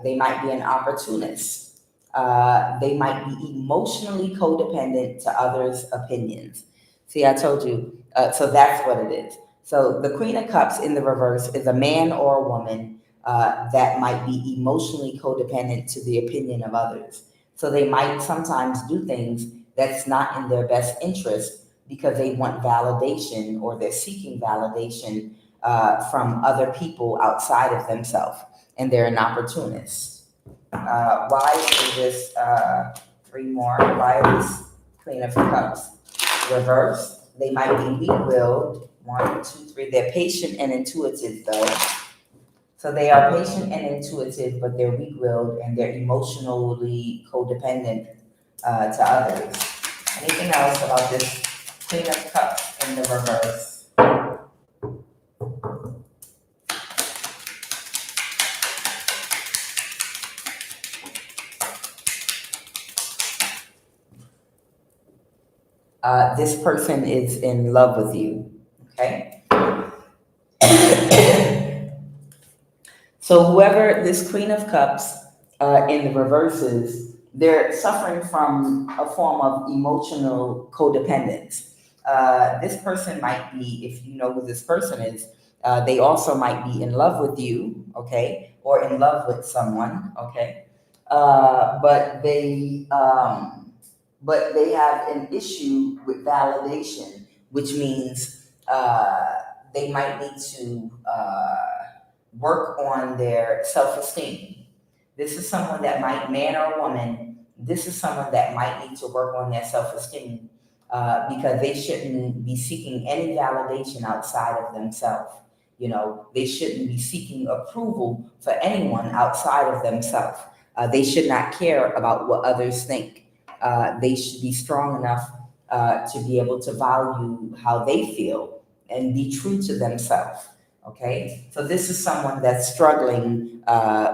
they might be an opportunist. They might be emotionally codependent to others' opinions. See, I told you. So that's what it is. So the Queen of Cups in the reverse is a man or a woman that might be emotionally codependent to the opinion of others. So they might sometimes do things that's not in their best interest because they want validation or they're seeking validation from other people outside of themselves, and they're an opportunist. Why is this three more? Why is this Queen of Cups reverse? They might be weak-willed. 1, 2, 3. They're patient and intuitive, though. So they are patient and intuitive, but they're weak-willed and they're emotionally codependent to others. Anything else about this Queen of Cups in the reverse? This person is in love with you, okay? So whoever this Queen of Cups in the reverse is, they're suffering from a form of emotional codependence. This person might be, if you know who this person is, they also might be in love with you, okay? Or in love with someone, okay? But they have an issue with validation, which means they might need to work on their self-esteem. This is someone that might, man or woman, this is someone that might need to work on their self-esteem because they shouldn't be seeking any validation outside of themselves. You know, they shouldn't be seeking approval for anyone outside of themselves. They should not care about what others think. They should be strong enough to be able to value how they feel and be true to themselves. Okay, so this is someone that's struggling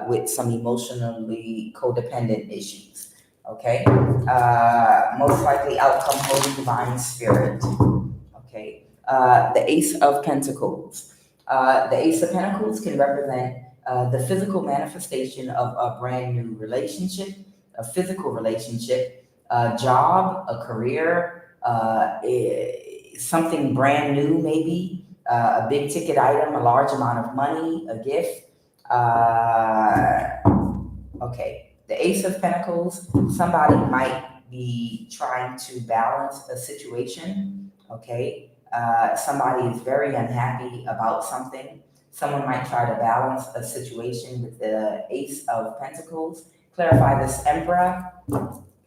with some emotionally codependent issues. Okay. Most likely outcome, holy divine spirit. Okay. The Ace of Pentacles. The Ace of Pentacles can represent the physical manifestation of a brand new relationship, a physical relationship, a job, a career, something brand new, maybe a big ticket item, a large amount of money, a gift. Okay, the Ace of Pentacles, somebody might be trying to balance a situation. Okay, somebody is very unhappy about something. Someone might try to balance a situation with the Ace of Pentacles. Clarify this Emperor,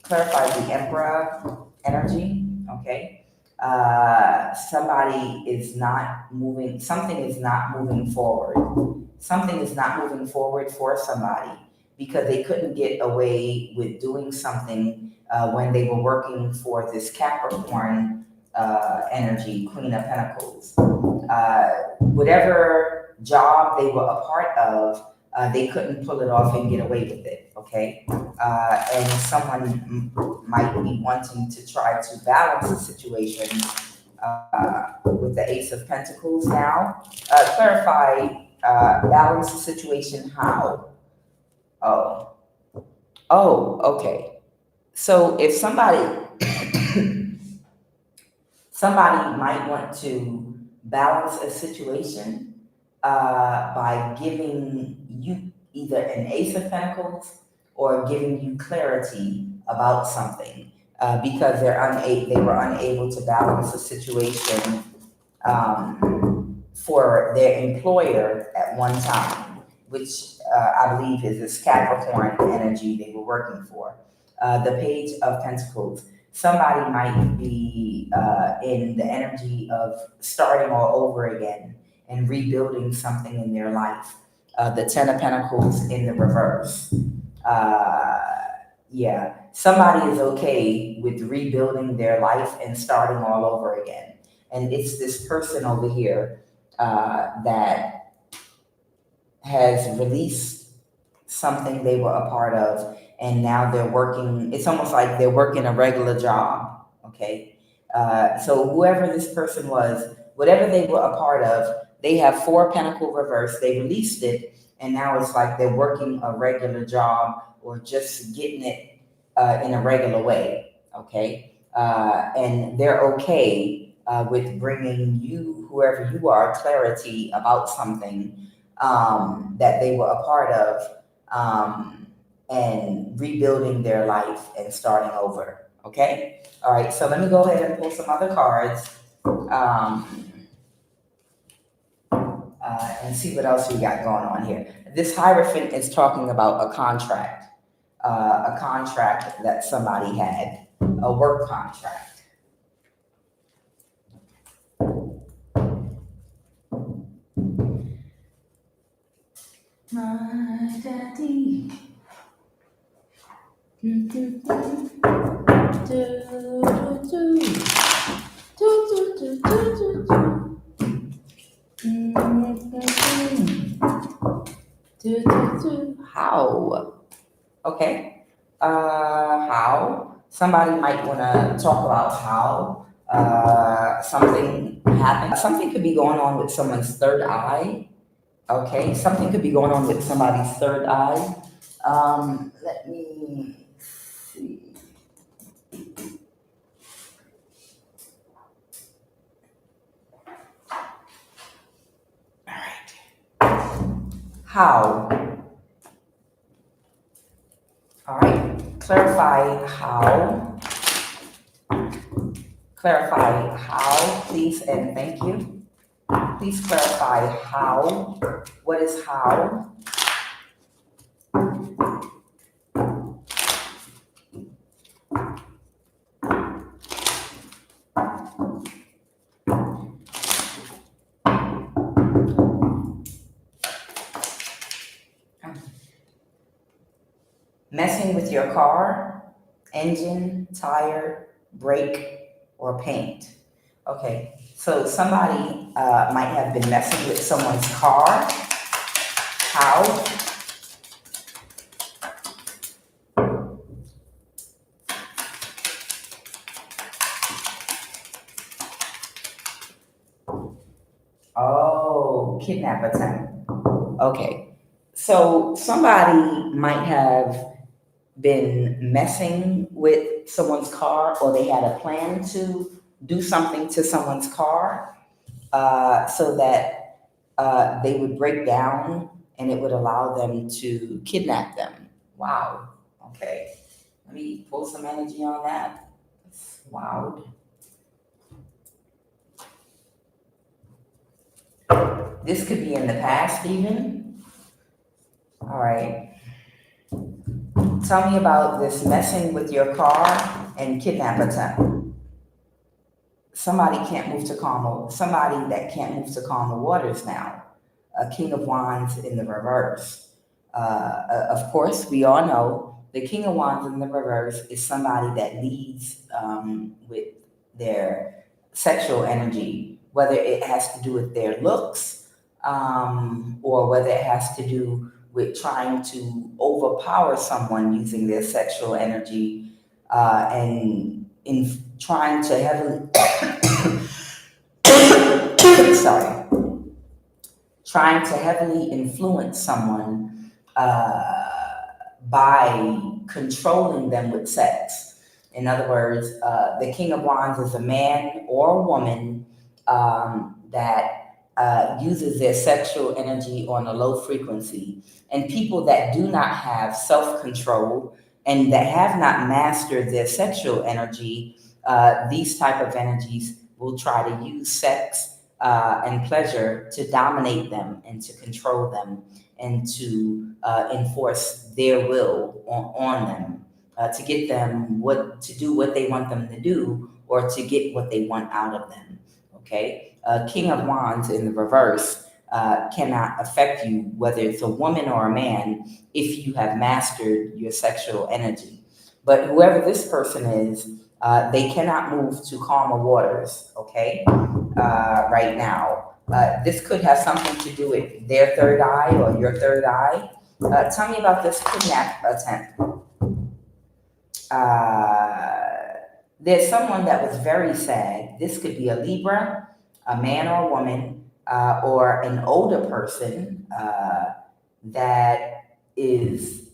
clarify the Emperor energy. Okay, somebody is not moving, something is not moving forward. Something is not moving forward for somebody because they couldn't get away with doing something when they were working for this Capricorn energy, Queen of Pentacles. Whatever job they were a part of, they couldn't pull it off and get away with it, okay? And someone might be wanting to try to balance the situation with the Ace of Pentacles now. Clarify, balance the situation how? Oh, okay. So if somebody might want to balance a situation by giving you either an Ace of Pentacles or giving you clarity about something because they were unable to balance a situation for their employer at one time, which I believe is this Capricorn energy they were working for. The Page of Pentacles. Somebody might be in the energy of starting all over again and rebuilding something in their life. The Ten of Pentacles in the reverse. Yeah, somebody is okay with rebuilding their life and starting all over again. And it's this person over here that has released something they were a part of, and now they're working. It's almost like they're working a regular job. Okay, so whoever this person was, whatever they were a part of, they have Four Pentacle reverse. They released it, and now it's like they're working a regular job or just getting it in a regular way. Okay, and they're okay with bringing you, whoever you are, clarity about something that they were a part of, and rebuilding their life and starting over. Okay? All right, so let me go ahead and pull some other cards and see what else we got going on here. This Hierophant is talking about a contract that somebody had, a work contract. My daddy. How? Okay. How? Somebody might want to talk about how something happened. Something could be going on with someone's third eye. Okay, something could be going on with somebody's third eye. Let me see. All right. How? All right. Clarify how. Clarify how, please, and thank you. Please clarify how. What is how? Messing with your car, engine, tire, brake, or paint. Okay, so somebody might have been messing with someone's car. How? kidnap attempt. Okay. So somebody might have been messing with someone's car, or they had a plan to do something to someone's car, so that they would break down and it would allow them to kidnap them. Wow. Okay. Let me pull some energy on that. Wow. This could be in the past, even. All right. Tell me about this messing with your car and kidnap attempt. Somebody can't move to calmer, somebody that can't move to calmer waters now. A King of Wands in the reverse. Of course, we all know the King of Wands in the reverse is somebody that leads with their sexual energy, whether it has to do with their looks, or whether it has to do with trying to overpower someone using their sexual energy, and in trying to heavily sorry, trying to heavily influence someone by controlling them with sex. In other words, the King of Wands is a man or a woman that uses their sexual energy on a low frequency. And people that do not have self control and that have not mastered their sexual energy, these type of energies will try to use sex and pleasure to dominate them and to control them and to enforce their will on them, to get them to do what they want them to do, or to get what they want out of them. Okay, King of Wands in the reverse cannot affect you, whether it's a woman or a man, if you have mastered your sexual energy. But whoever this person is, they cannot move to calmer waters. Okay, right now. This could have something to do with their third eye or your third eye. Tell me about this kidnap attempt. There's someone that was very sad. This could be a Libra, a man or a woman, or an older person that is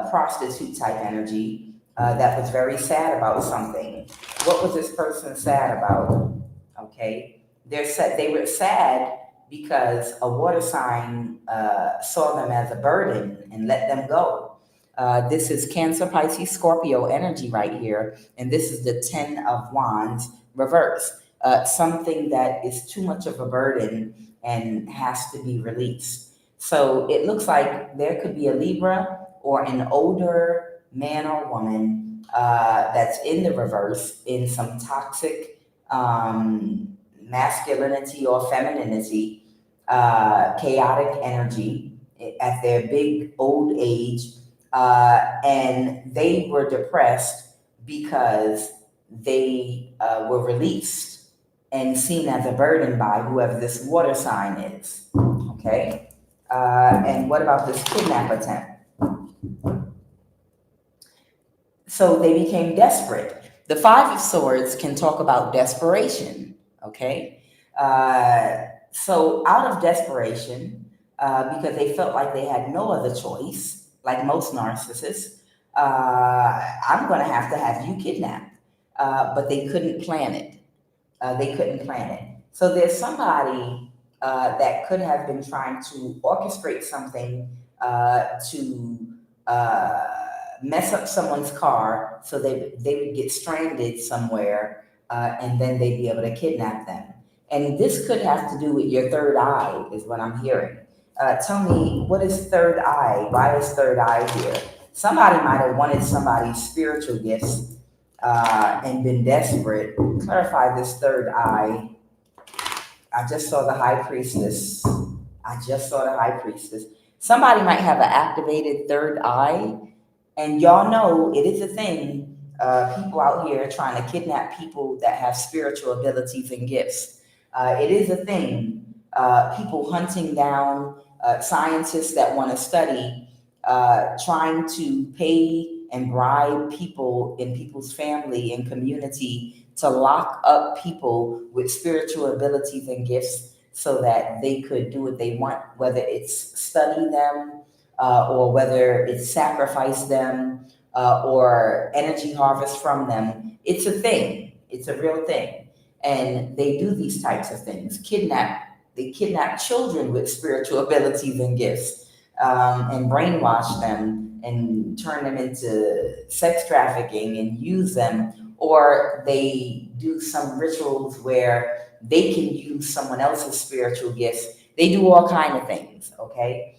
prostitute type energy, that was very sad about something. What was this person sad about? Okay, they were sad because a water sign saw them as a burden and let them go. This is Cancer, Pisces, Scorpio energy right here, and this is the Ten of Wands reverse. Something that is too much of a burden and has to be released. So it looks like there could be a Libra or an older man or woman that's in the reverse in some toxic masculinity or femininity, chaotic energy at their big old age, and they were depressed because they were released and seen as a burden by whoever this water sign is. Okay, and what about this kidnap attempt? So they became desperate. The Five of Swords can talk about desperation, okay? So out of desperation, because they felt like they had no other choice, like most narcissists, I'm gonna have to have you kidnapped. But they couldn't plan it. They couldn't plan it. So there's somebody that could have been trying to orchestrate something to mess up someone's car so they would get stranded somewhere, and then they'd be able to kidnap them. And this could have to do with your third eye, is what I'm hearing. Tell me, what is third eye? Why is third eye here? Somebody might have wanted somebody's spiritual gifts and been desperate. Clarify this third eye. I just saw the High Priestess. Somebody might have an activated third eye, and y'all know it is a thing. People out here trying to kidnap people that have spiritual abilities and gifts. It is a thing. People hunting down scientists that want to study, trying to pay and bribe people in people's family and community to lock up people with spiritual abilities and gifts so that they could do what they want, whether it's study them, or whether it's sacrifice them, or energy harvest from them. It's a thing. It's a real thing. And they do these types of things. They kidnap children with spiritual abilities and gifts, and brainwash them and turn them into sex trafficking and use them. Or they do some rituals where they can use someone else's spiritual gifts. They do all kind of things, okay?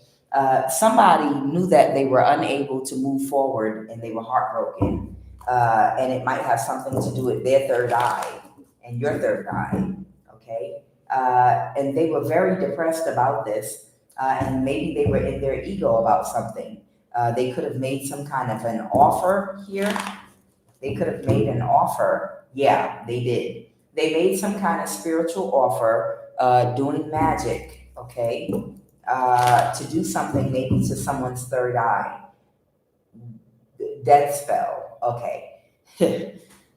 Somebody knew that they were unable to move forward and they were heartbroken. And it might have something to do with their third eye and your third eye, okay? And they were very depressed about this, and maybe they were in their ego about something. They could have made some kind of an offer here. They could have made an offer. Yeah, they did. They made some kind of spiritual offer, doing magic, okay? To do something maybe to someone's third eye. Death spell, okay.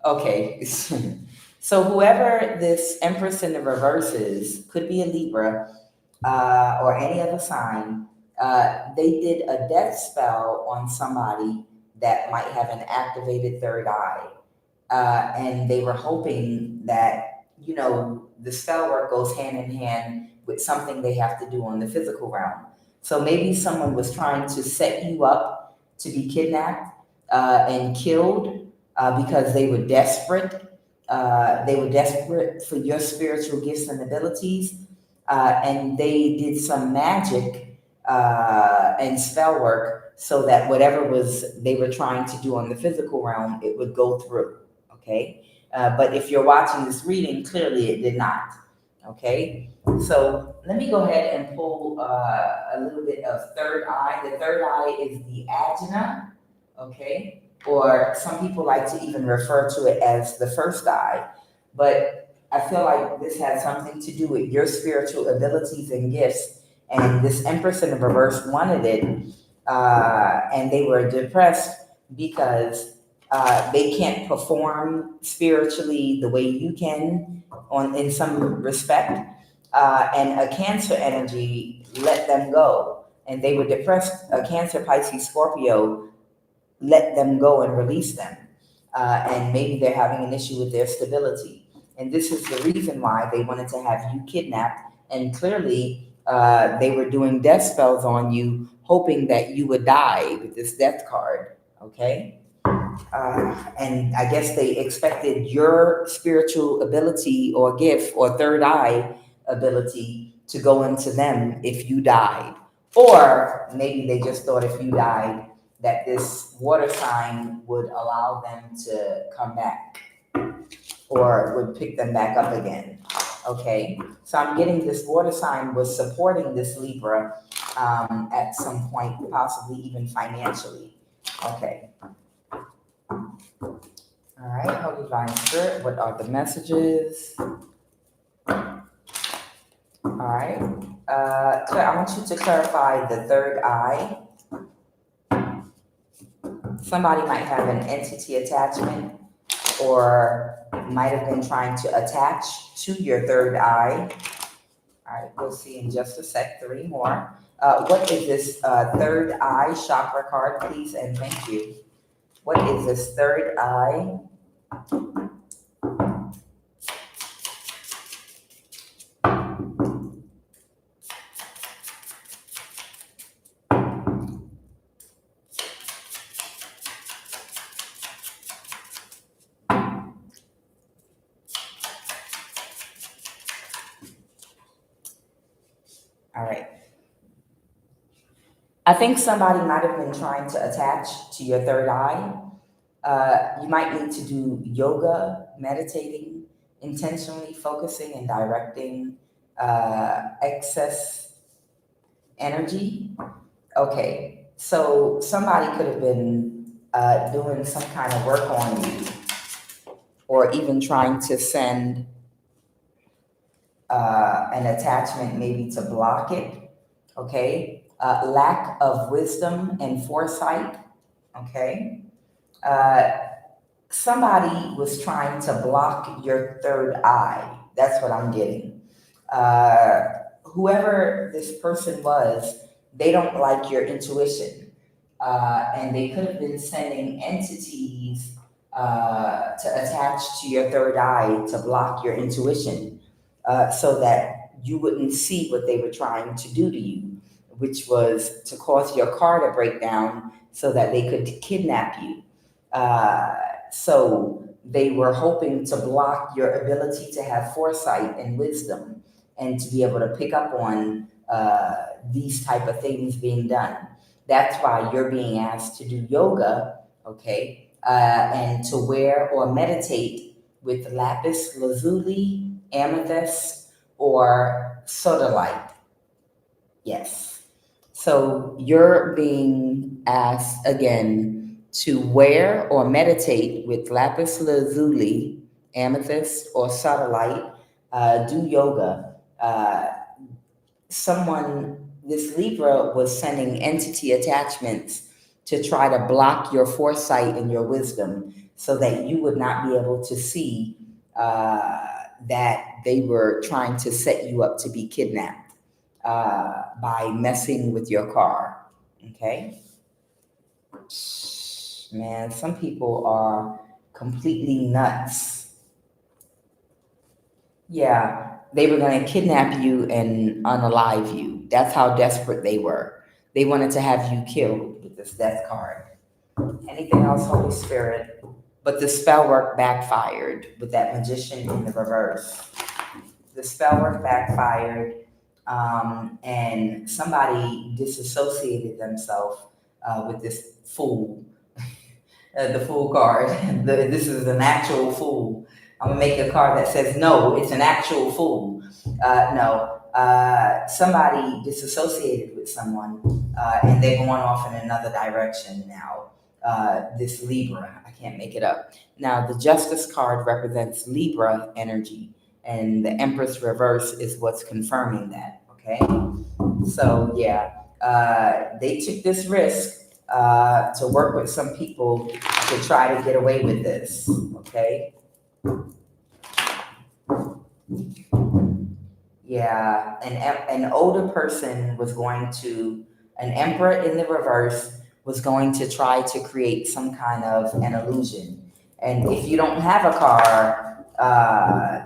Okay. So whoever this Empress in the reverse is, could be a Libra, or any other sign, they did a death spell on somebody that might have an activated third eye. And they were hoping that, the spell work goes hand in hand with something they have to do on the physical realm. So maybe someone was trying to set you up to be kidnapped, and killed, because they were desperate. They were desperate for your spiritual gifts and abilities, and they did some magic, and spell work so that whatever they were trying to do on the physical realm, it would go through. Okay, but if you're watching this reading, clearly it did not. Okay, so let me go ahead and pull a little bit of third eye. The third eye is the ajna. Okay, or some people like to even refer to it as the first eye. But I feel like this has something to do with your spiritual abilities and gifts. And this Empress in the reverse wanted it, and they were depressed because they can't perform spiritually the way you can, in some respect. And a Cancer energy let them go, and they were depressed. A Cancer, Pisces, Scorpio let them go and release them. And maybe they're having an issue with their stability. And this is the reason why they wanted to have you kidnapped. And clearly, they were doing death spells on you, hoping that you would die with this death card, okay? And I guess they expected your spiritual ability or gift or third eye ability to go into them if you died. Or maybe they just thought if you died, that this water sign would allow them to come back or would pick them back up again. Okay, so I'm getting this water sign was supporting this Libra, at some point, possibly even financially. Okay. All right, Holy Divine Spirit, what are the messages? All right, I want you to clarify the third eye. Somebody might have an entity attachment or might have been trying to attach to your third eye. All right, we'll see in just a sec, 3 more. What is this third eye chakra card, please, and thank you. What is this third eye? All right. I think somebody might have been trying to attach to your third eye. You might need to do yoga, meditating, intentionally focusing and directing excess energy. Okay, so somebody could have been doing some kind of work on you, or even trying to send an attachment maybe to block it. Okay, lack of wisdom and foresight. Okay. Somebody was trying to block your third eye. That's what I'm getting. whoever this person was, they don't like your intuition. And they could have been sending entities to attach to your third eye to block your intuition, so that you wouldn't see what they were trying to do to you, which was to cause your car to break down so that they could kidnap you. So they were hoping to block your ability to have foresight and wisdom and to be able to pick up on these type of things being done. That's why you're being asked to do yoga, okay, and to wear or meditate with lapis lazuli, amethyst, or sodalite. Yes. So you're being asked again to wear or meditate with lapis lazuli, amethyst, or sodalite. Do yoga. This Libra was sending entity attachments to try to block your foresight and your wisdom so that you would not be able to see that they were trying to set you up to be kidnapped by messing with your car. Okay? Man, some people are completely nuts. Yeah, they were going to kidnap you and unalive you. That's how desperate they were. They wanted to have you killed with this death card. Anything else, Holy Spirit? But the spell work backfired with that magician in the reverse. The spell work backfired, and somebody disassociated themselves with this fool, the fool card. This is an actual fool. I'm gonna make a card that says, no, it's an actual fool. No, somebody disassociated with someone, and they're going off in another direction now. This Libra, I can't make it up. Now, the Justice card represents Libra energy, and the Empress reverse is what's confirming that. Okay, so yeah, they took this risk to work with some people to try to get away with this. Okay. Yeah, an older person was going to, an emperor in the reverse was going to try to create some kind of an illusion. And if you don't have a car,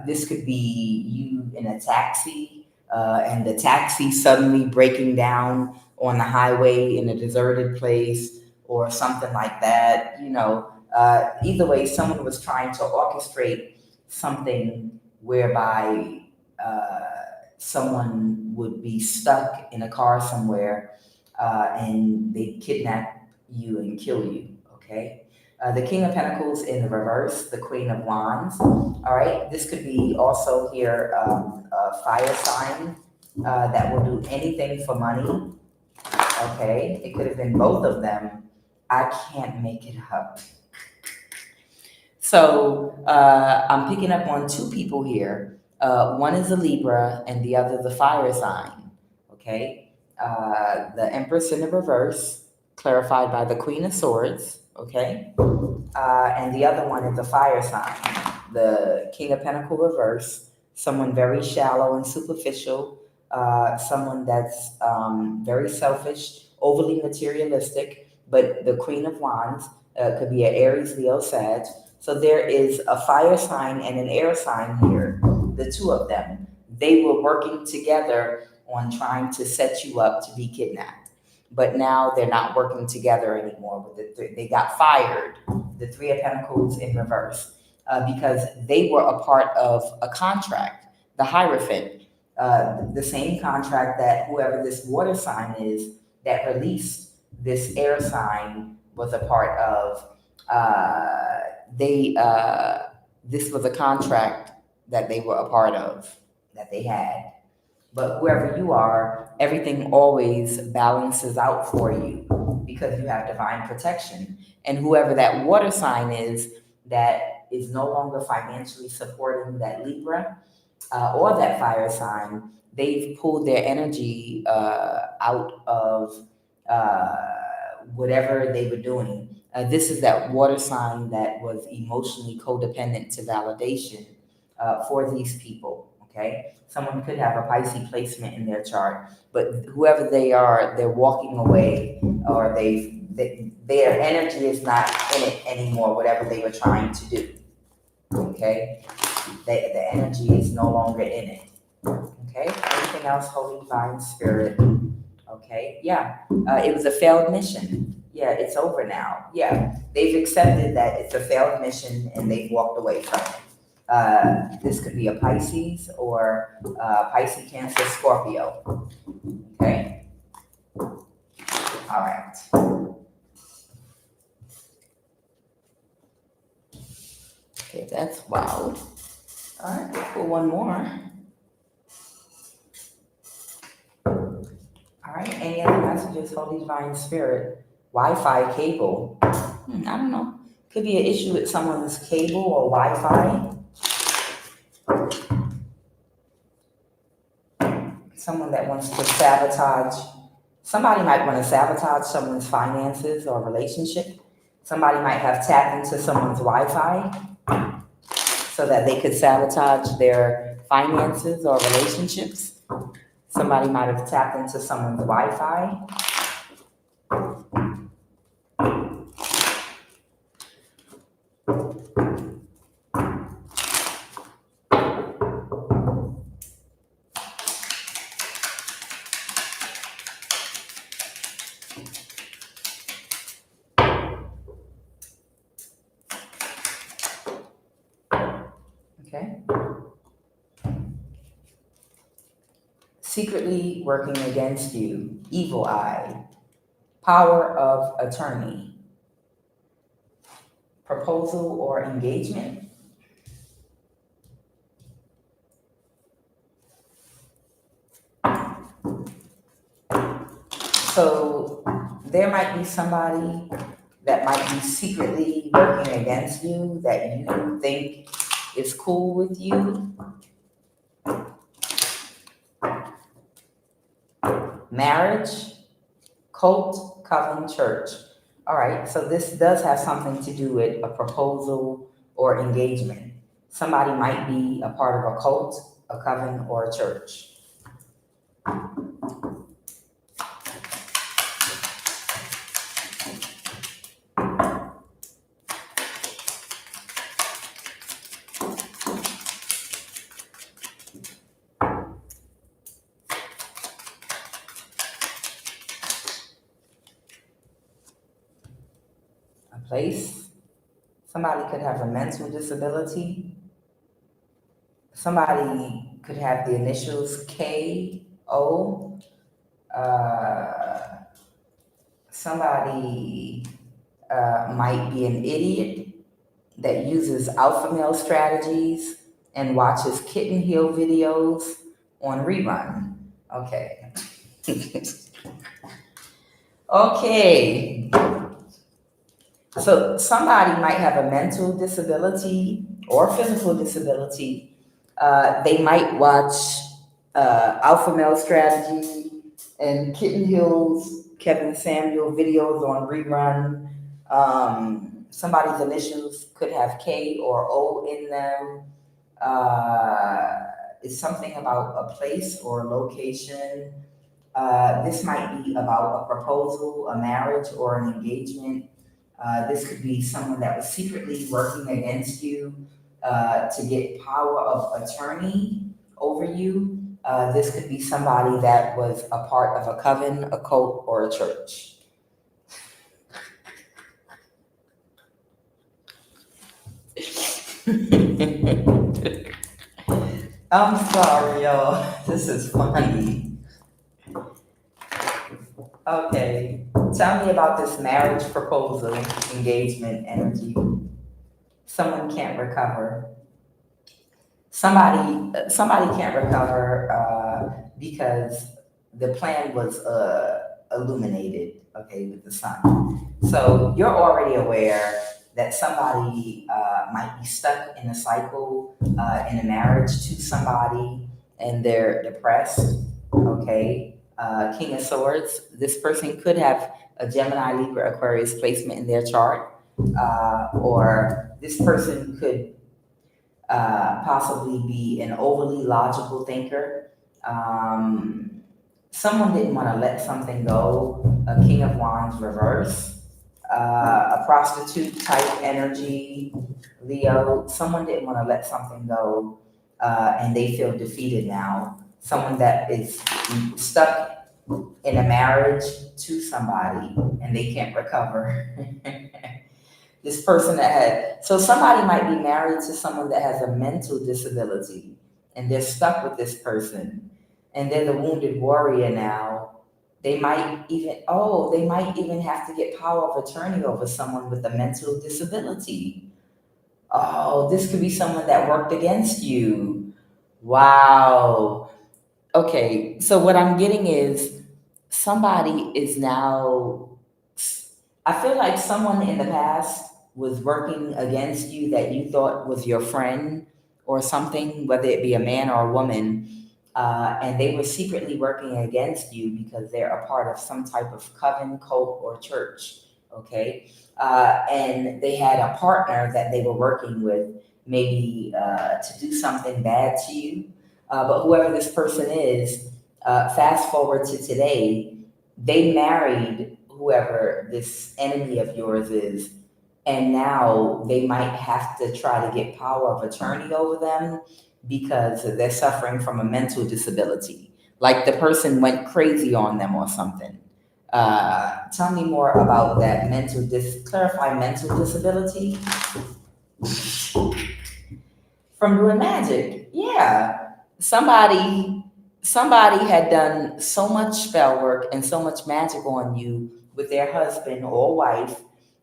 this could be you in a taxi, and the taxi suddenly breaking down on the highway in a deserted place or something like that. Either way, someone was trying to orchestrate something whereby someone would be stuck in a car somewhere, and they'd kidnap you and kill you, okay? The King of Pentacles in the reverse, the Queen of Wands. All right, this could be also here a fire sign that will do anything for money, okay? It could have been both of them. I can't make it up. So I'm picking up on two people here. One is a Libra and the other the fire sign, okay? The Empress in the reverse, clarified by the Queen of Swords, okay? And the other one is the fire sign, the King of Pentacle reverse, someone very shallow and superficial, someone that's very selfish, overly materialistic, but the Queen of Wands could be an Aries, Leo, Sag. So there is a fire sign and an air sign here, the two of them. They were working together on trying to set you up to be kidnapped. But now they're not working together anymore. They got fired, the Three of Pentacles in reverse, because they were a part of a contract, the Hierophant, the same contract that whoever this water sign is that released this air sign was a part of. This was a contract that they were a part of, that they had. But whoever you are, everything always balances out for you because you have divine protection. And whoever that water sign is that is no longer financially supporting that Libra or that fire sign, they've pulled their energy out of whatever they were doing. This is that water sign that was emotionally codependent to validation for these people. okay? Someone could have a Pisces placement in their chart, but whoever they are, they're walking away, or their energy is not in it anymore, whatever they were trying to do, okay? The energy is no longer in it, okay? Anything else, Holy Divine Spirit? Okay, yeah, it was a failed mission. Yeah, it's over now. Yeah, they've accepted that it's a failed mission and they've walked away from it. This could be a Pisces or Pisces, Cancer, Scorpio. Okay, all right. Okay, that's wild. All right, we'll pull one more. All right, any other messages, Holy Divine Spirit? Wi-Fi cable. I don't know. Could be an issue with someone's cable or Wi-Fi. Someone that wants to sabotage. Somebody might want to sabotage someone's finances or relationship. Somebody might have tapped into someone's Wi-Fi so that they could sabotage their finances or relationships. Somebody might have tapped into someone's Wi-Fi. Okay. Secretly working against you, evil eye, power of attorney, proposal or engagement. So there might be somebody that might be secretly working against you that you think is cool with you. Marriage, cult, coven, church. All right, so this does have something to do with a proposal or engagement. Somebody might be a part of a cult, a coven, or a church. Place. Somebody could have a mental disability. Somebody could have the initials KO. Somebody might be an idiot that uses alpha male strategies and watches kitten heel videos on rerun. Okay. Okay. So somebody might have a mental disability or physical disability. They might watch alpha male strategy and kitten heels, Kevin Samuel videos on rerun. Somebody's initials could have K or O in them. It's something about a place or location. This might be about a proposal, a marriage, or an engagement. This could be someone that was secretly working against you to get power of attorney over you. This could be somebody that was a part of a coven, a cult, or a church. I'm sorry, y'all. This is funny. Okay, tell me about this marriage proposal, engagement energy. Someone can't recover. Somebody can't recover because the plan was illuminated, okay, with the sun. So you're already aware that somebody might be stuck in a cycle in a marriage to somebody and they're depressed, okay? King of Swords, this person could have a Gemini, Libra, Aquarius placement in their chart, or this person could possibly be an overly logical thinker. Um, Someone didn't want to let something go. A King of Wands reverse. A prostitute type energy, Leo. Someone didn't want to let something go, and they feel defeated now. Someone that is stuck in a marriage to somebody and they can't recover. This person that had, so somebody might be married to someone that has a mental disability and they're stuck with this person and they're the wounded warrior now. They might even have to get power of attorney over someone with a mental disability. Oh, this could be someone that worked against you. Wow. Okay, so what I'm getting is somebody is now, I feel like someone in the past was working against you that you thought was your friend or something, whether it be a man or a woman, and they were secretly working against you because they're a part of some type of coven, cult, or church. Okay, and they had a partner that they were working with, maybe to do something bad to you. But whoever this person is, fast forward to today, they married whoever this enemy of yours is, and now they might have to try to get power of attorney over them because they're suffering from a mental disability. Like the person went crazy on them or something. Tell me more about that clarify mental disability from doing magic. Yeah. Somebody somebody had done so much spell work and so much magic on you with their husband or wife,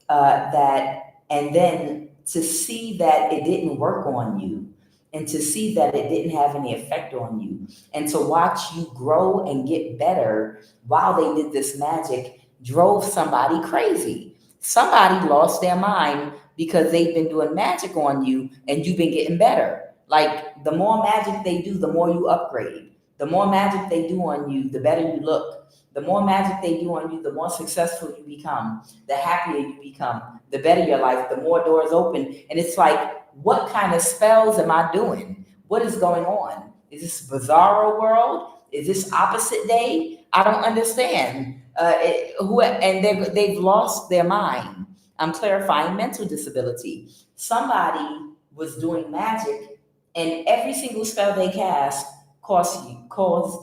that and then to see that it didn't work on you and to see that it didn't have any effect on you and to watch you grow and get better while they did this magic drove somebody crazy. Somebody lost their mind because they've been doing magic on you and you've been getting better. Like the more magic they do, the more you upgrade. The more magic they do on you, the better you look. The more magic they do on you, the more successful you become, the happier you become, the better your life, the more doors open. And it's like, what kind of spells am I doing? What is going on? Is this bizarro world? Is this opposite day? I don't understand. They've lost their mind. I'm clarifying mental disability. Somebody was doing magic, and every single spell they cast caused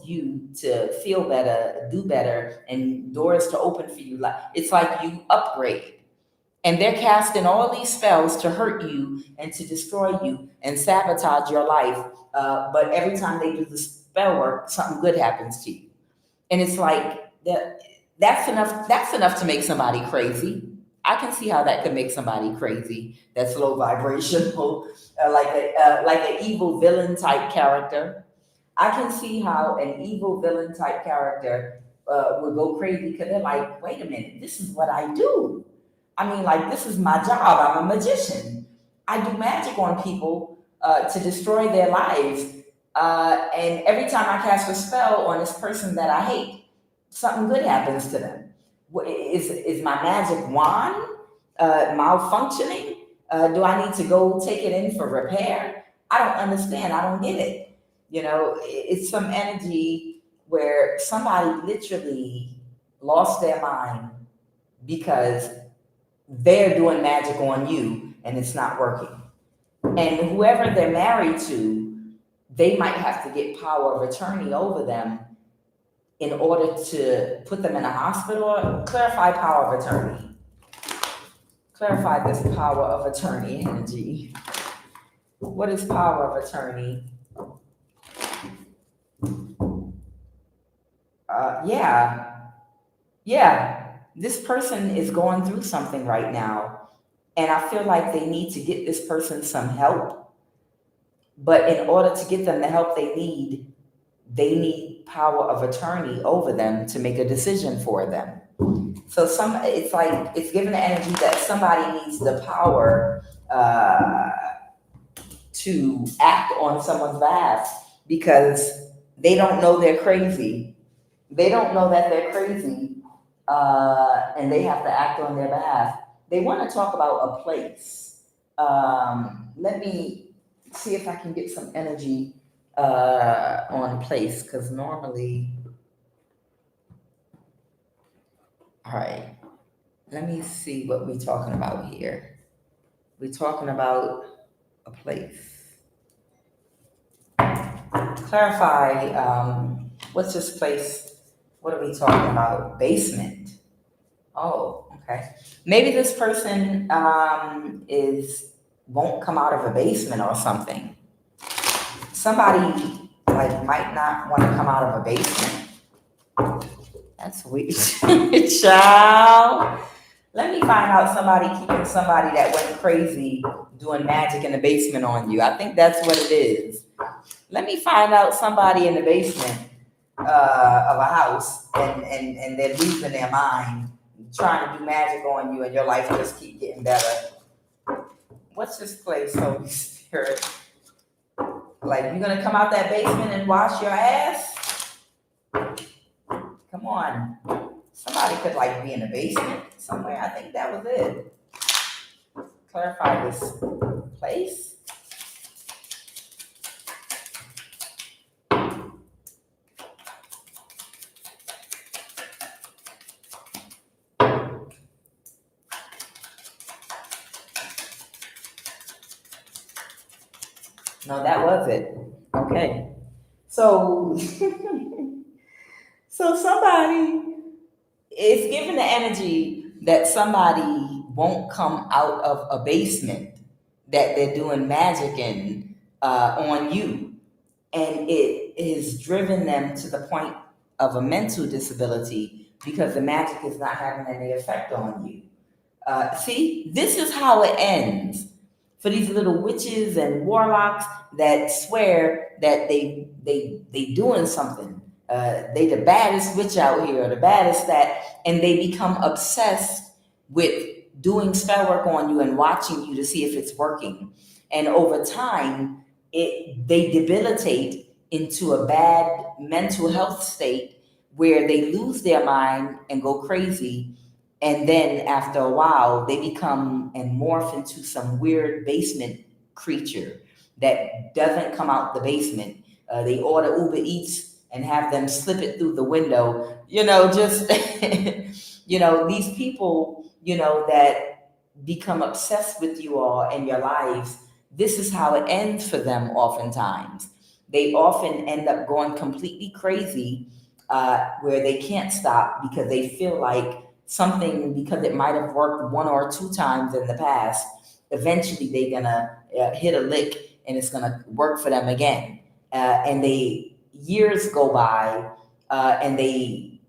you to feel better, do better, and doors to open for you. Like it's like you upgrade. And they're casting all these spells to hurt you and to destroy you and sabotage your life. But every time they do the spell work, something good happens to you. And it's like that's enough. That's enough to make somebody crazy. I can see how that could make somebody crazy. That's low vibrational, like an evil villain type character. I can see how an evil villain type character would go crazy because they're like, wait a minute, this is what I do. I mean, like, this is my job. I'm a magician. I do magic on people to destroy their lives. And every time I cast a spell on this person that I hate, something good happens to them. Is my magic wand malfunctioning? Do I need to go take it in for repair? I don't understand. I don't get it. You know, it's some energy where somebody literally lost their mind because they're doing magic on you and it's not working. And whoever they're married to, they might have to get power of attorney over them in order to put them in a hospital. Clarify power of attorney. Clarify this power of attorney energy. What is power of attorney? Yeah, this person is going through something right now, and I feel like they need to get this person some help. But in order to get them the help they need power of attorney over them to make a decision for them. So it's like it's given the energy that somebody needs the power to act on someone's behalf because they don't know they're crazy. They don't know that they're crazy, and they have to act on their behalf. They want to talk about a place. Let me see if I can get some energy on place, because normally, all right, let me see what we're talking about here. We're talking about a place. Clarify, what's this place? What are we talking about? Basement. Oh, okay. Maybe this person is won't come out of a basement or something. Somebody like might not want to come out of a basement. That's weird. Child. Let me find out somebody keeping somebody that went crazy doing magic in the basement on you. I think that's what it is. Let me find out somebody in the basement of a house and they're losing their mind, trying to do magic on you, and your life just keep getting better. What's this place, Holy Spirit? Like, you're gonna come out that basement and wash your ass? Come on. Somebody could like be in the basement somewhere. I think that was it. Clarify this place. No, that was it. Okay. So, so somebody is given the energy that somebody won't come out of a basement that they're doing magic in on you. And it has driven them to the point of a mental disability because the magic is not having any effect on you. See, this is how it ends for these little witches and warlocks that swear that they doing something. They the baddest witch out here, or the baddest that, and they become obsessed with doing spell work on you and watching you to see if it's working. And over time, they debilitate into a bad mental health state where they lose their mind and go crazy, and then after a while they become and morph into some weird basement creature that doesn't come out the basement. They order Uber Eats and have them slip it through the window, just these people that become obsessed with you all in your lives. This is how it ends for them. Oftentimes they often end up going completely crazy, where they can't stop because they feel like something, because it might have worked one or two times in the past, eventually they're gonna hit a lick and it's gonna work for them again. And they years go by, and they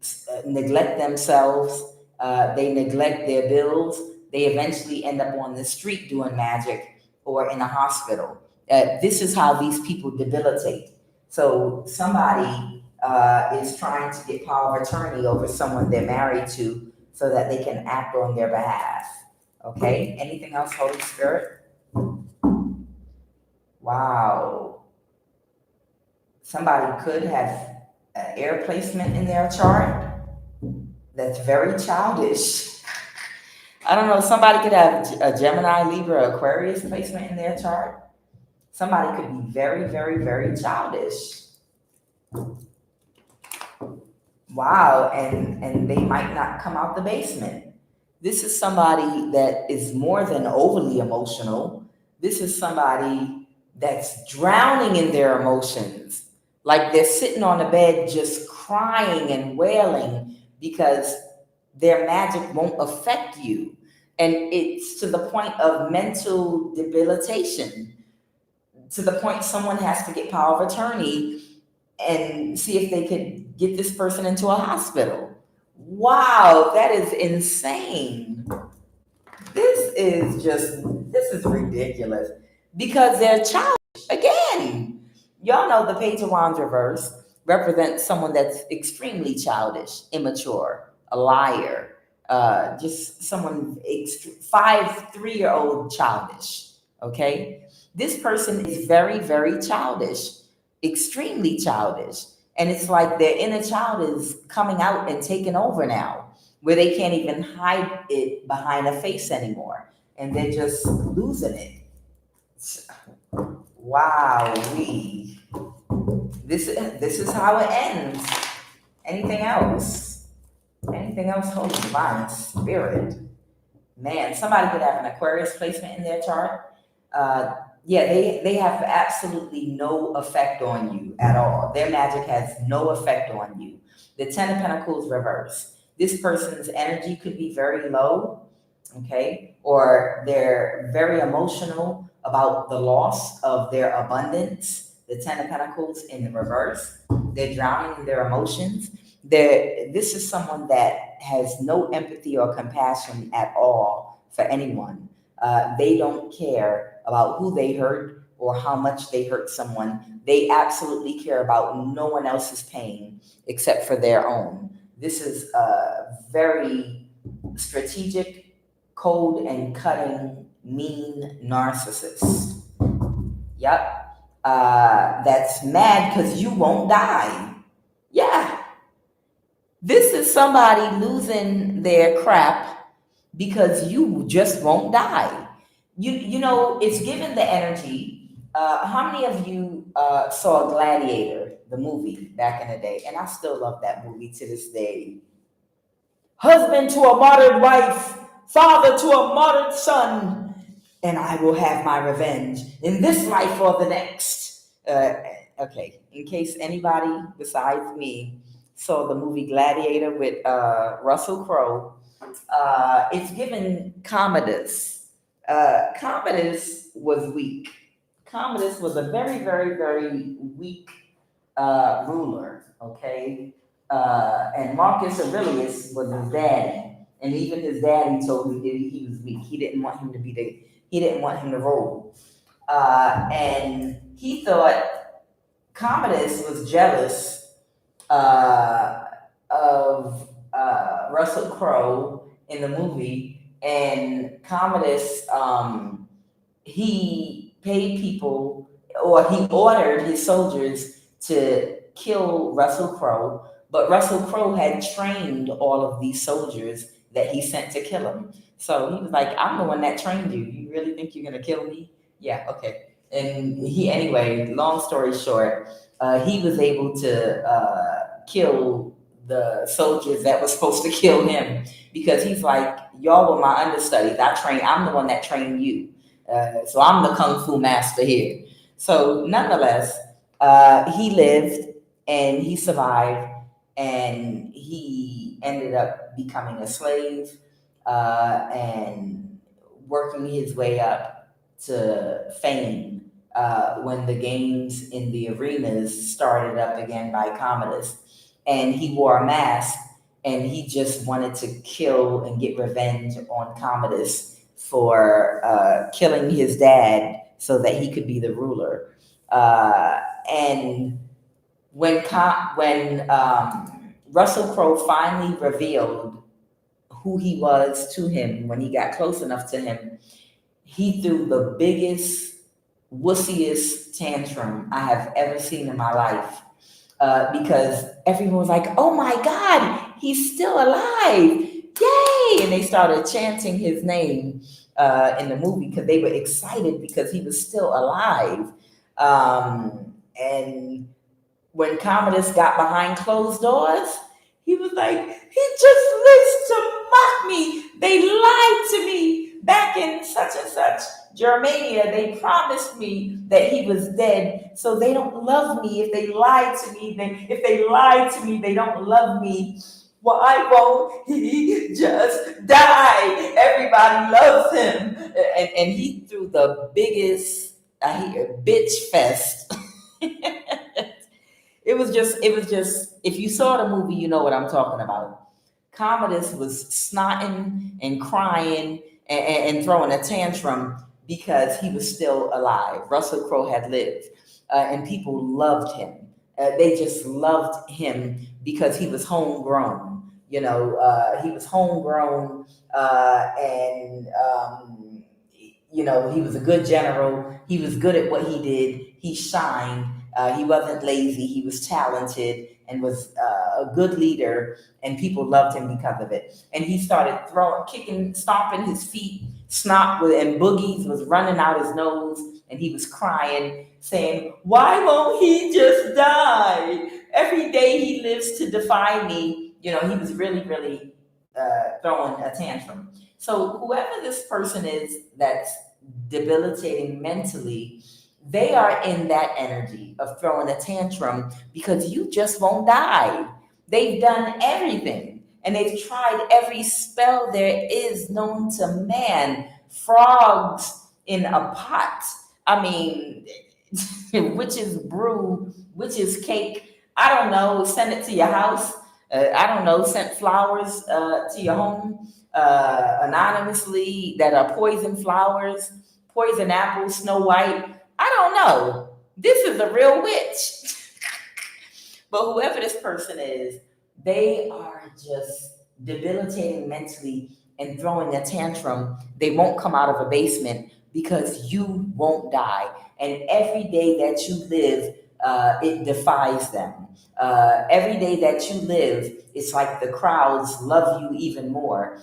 neglect themselves. They neglect their bills. They eventually end up on the street doing magic or in a hospital. This is how these people debilitate. So somebody is trying to get power of attorney over someone they're married to so that they can act on their behalf. Okay? Anything else, Holy Spirit? Wow. Somebody could have an air placement in their chart that's very childish. I don't know, somebody could have a Gemini, Libra, Aquarius placement in their chart. Somebody could be very, very, very childish. Wow, and they might not come out the basement. This is somebody that is more than overly emotional. This is somebody that's drowning in their emotions. Like they're sitting on the bed just crying and wailing because their magic won't affect you. And it's to the point of mental debilitation, to the point someone has to get power of attorney and see if they could get this person into a hospital. Wow, that is insane. This is ridiculous because they're childish. Again, y'all know the Page of Wands reverse represents someone that's extremely childish, immature, a liar, just someone 3-year-old childish. Okay, this person is very, very childish, extremely childish. And it's like their inner child is coming out and taking over now, where they can't even hide it behind a face anymore. And they're just losing it. Wow, we. This is how it ends. Anything else? Anything else? Holy divine spirit. Man, somebody could have an Aquarius placement in their chart. Uh, yeah, they have absolutely no effect on you at all. Their magic has no effect on you. The Ten of Pentacles reverse. This person's energy could be very low, okay, or they're very emotional about the loss of their abundance. The Ten of Pentacles in the reverse. They're drowning in their emotions. This is someone that has no empathy or compassion at all for anyone. They don't care about who they hurt or how much they hurt someone. They absolutely care about no one else's pain except for their own. This is a very strategic, cold, and cutting, mean narcissist. Yep. That's mad because you won't die. Yeah, this is somebody losing their crap because you just won't die. You know, it's given the energy. How many of you saw Gladiator, the movie back in the day? And I still love that movie to this day. Husband to a martyred wife, father to a martyred son, and I will have my revenge in this life or the next. Okay, in case anybody besides me saw the movie Gladiator with Russell Crowe, it's given Commodus. Commodus was weak. Commodus was a very, very, very weak ruler, okay? And Marcus Aurelius was his daddy. And even his daddy told him that he was weak. He didn't want him to he didn't want him to rule. And he thought Commodus was jealous of Russell Crowe in the movie, and Commodus, he paid people, or he ordered his soldiers to kill Russell Crowe, but Russell Crowe had trained all of these soldiers that he sent to kill him. So he was like, I'm the one that trained you. You really think you're gonna kill me? Yeah, okay. And anyway, long story short, he was able to kill the soldiers that were supposed to kill him because he's like, y'all were my understudies. I'm the one that trained you. So I'm the kung fu master here. So nonetheless, he lived and he survived and he ended up becoming a slave and working his way up to fame when the games in the arenas started up again by Commodus. And he wore a mask and he just wanted to kill and get revenge on Commodus for killing his dad so that he could be the ruler. And when Russell Crowe finally revealed who he was to him, when he got close enough to him, he threw the biggest, wussiest tantrum I have ever seen in my life. Because everyone was like, oh my God, he's still alive. Yay! And they started chanting his name in the movie because they were excited because he was still alive. And when Commodus got behind closed doors, he was like, he just lives to mock me. They lied to me back in such and such Germania. They promised me that he was dead. So they don't love me. If they lied to me, they don't love me. Why won't he just die? Everybody loves him. And he threw the biggest bitch fest. It was just, if you saw the movie, you know what I'm talking about. Commodus was snotting and crying and throwing a tantrum because he was still alive. Russell Crowe had lived, and people loved him. They just loved him because he was homegrown. You know, he was homegrown, and you know, he was a good general. He was good at what he did. He shined. He wasn't lazy. He was talented and was a good leader, and people loved him because of it. And he started throwing, kicking, stomping his feet, snot and boogies was running out his nose, and he was crying, saying, "Why won't he just die? Every day he lives to defy me." You know, he was really, really throwing a tantrum. So whoever this person is that's debilitating mentally, they are in that energy of throwing a tantrum because you just won't die. They've done everything and they've tried every spell there is known to man. Frogs in a pot. I mean, witch's brew, witch's cake. I don't know. Send it to your house. I don't know. Send flowers to your home anonymously that are poison flowers, poison apples, Snow White. I don't know. This is a real witch. But whoever this person is, they are just debilitating mentally and throwing a tantrum. They won't come out of a basement because you won't die. And every day that you live, it defies them. Every day that you live, it's like the crowds love you even more,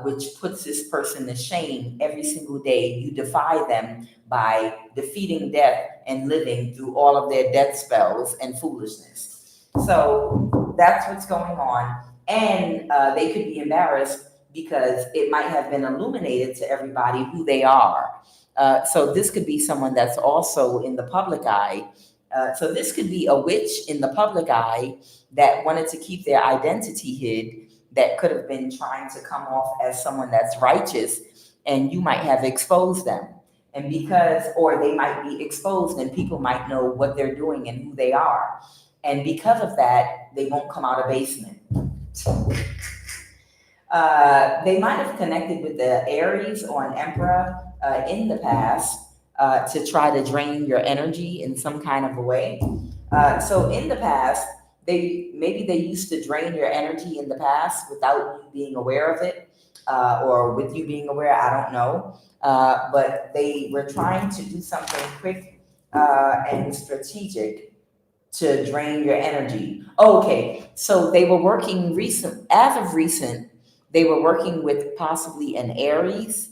which puts this person to shame every single day. You defy them by defeating death and living through all of their death spells and foolishness. So that's what's going on. And they could be embarrassed because it might have been illuminated to everybody who they are. So this could be someone that's also in the public eye. So this could be a witch in the public eye that wanted to keep their identity hid, that could have been trying to come off as someone that's righteous, and you might have exposed them. And because, or they might be exposed and people might know what they're doing and who they are. And because of that, they won't come out of basement. They might have connected with the Aries or an Emperor in the past to try to drain your energy in some kind of a way. So in the past, maybe they used to drain your energy in the past without you being aware of it, or with you being aware. I don't know, but they were trying to do something quick and strategic to drain your energy. Okay, so they were working as of recent, they were working with possibly an Aries,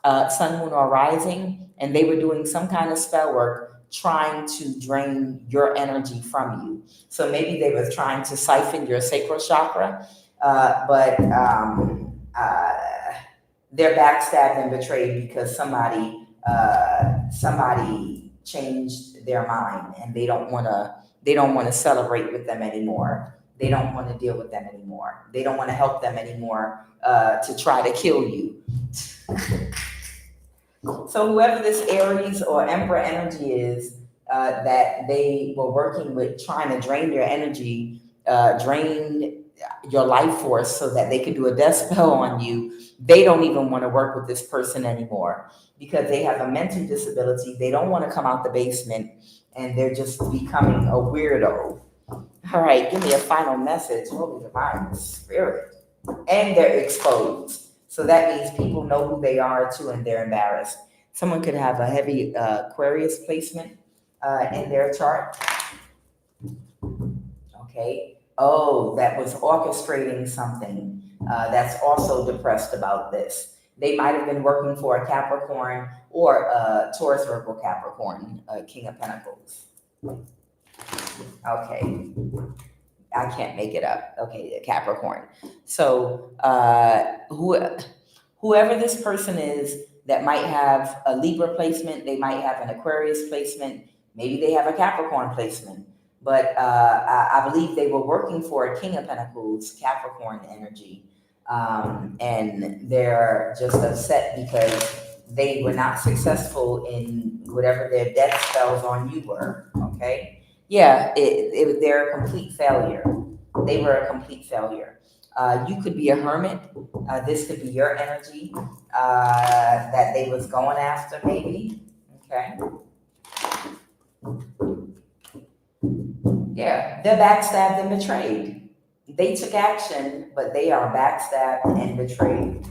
sun, moon, or rising, and they were doing some kind of spell work trying to drain your energy from you. So maybe they were trying to siphon your sacral chakra, but they're backstabbed and betrayed because somebody changed their mind and they don't want to celebrate with them anymore. They don't want to deal with them anymore. They don't want to help them anymore to try to kill you. So whoever this Aries or Emperor energy is that they were working with, trying to drain your energy, drain your life force so that they could do a death spell on you, they don't even want to work with this person anymore because they have a mental disability. They don't want to come out the basement and they're just becoming a weirdo. All right, give me a final message. Holy divine spirit. And they're exposed. So that means people know who they are too and they're embarrassed. Someone could have a heavy Aquarius placement in their chart. Okay. Oh, that was orchestrating something that's also depressed about this. They might have been working for a Capricorn or a Taurus, Virgo, Capricorn, King of Pentacles. Okay. I can't make it up. Okay, Capricorn. So whoever this person is that might have a Libra placement, they might have an Aquarius placement, maybe they have a Capricorn placement. But I believe they were working for a King of Pentacles, Capricorn energy. And they're just upset because they were not successful in whatever their death spells on you were, okay? Yeah, they're a complete failure. They were a complete failure. You could be a hermit. This could be your energy that they was going after, maybe. Okay. Yeah, they're backstabbed and betrayed. They took action, but they are backstabbed and betrayed.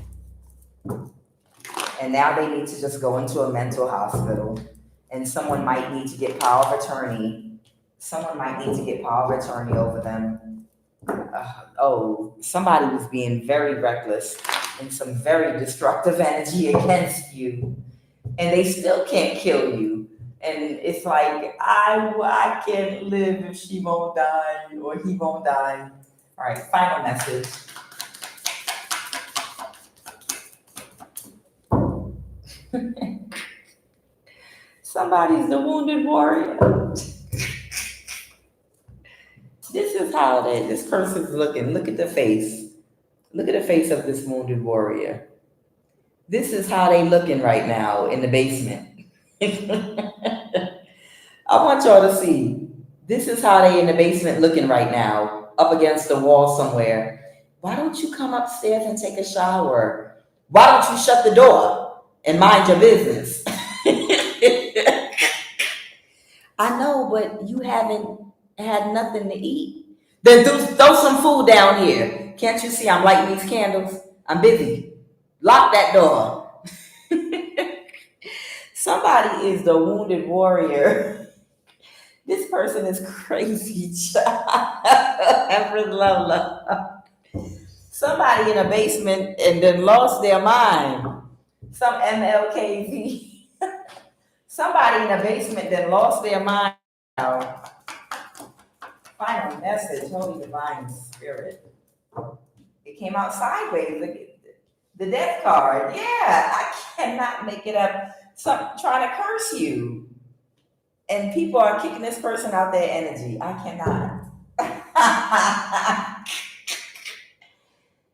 And now they need to just go into a mental hospital, and someone might need to get power of attorney. Someone might need to get power of attorney over them. Somebody was being very reckless and some very destructive energy against you, and they still can't kill you. And it's like, I can't live if she won't die or he won't die. All right, final message. Somebody's the wounded warrior. This is how this person's looking. Look at the face. Look at the face of this wounded warrior. This is how they looking right now in the basement. I want y'all to see. This is how they in the basement looking right now, up against the wall somewhere. Why don't you come upstairs and take a shower? Why don't you shut the door and mind your business? I know, but you haven't had nothing to eat. Then throw some food down here. Can't you see I'm lighting these candles? I'm busy. Lock that door. Somebody is the wounded warrior. This person is crazy. Empress Lola. Somebody in a basement and then lost their mind. Some MLKV. Somebody in a basement that lost their mind. Final message, Holy Divine Spirit. It came out sideways. The death card. Yeah, I cannot make it up. Some trying to curse you. And people are kicking this person out their energy. I cannot.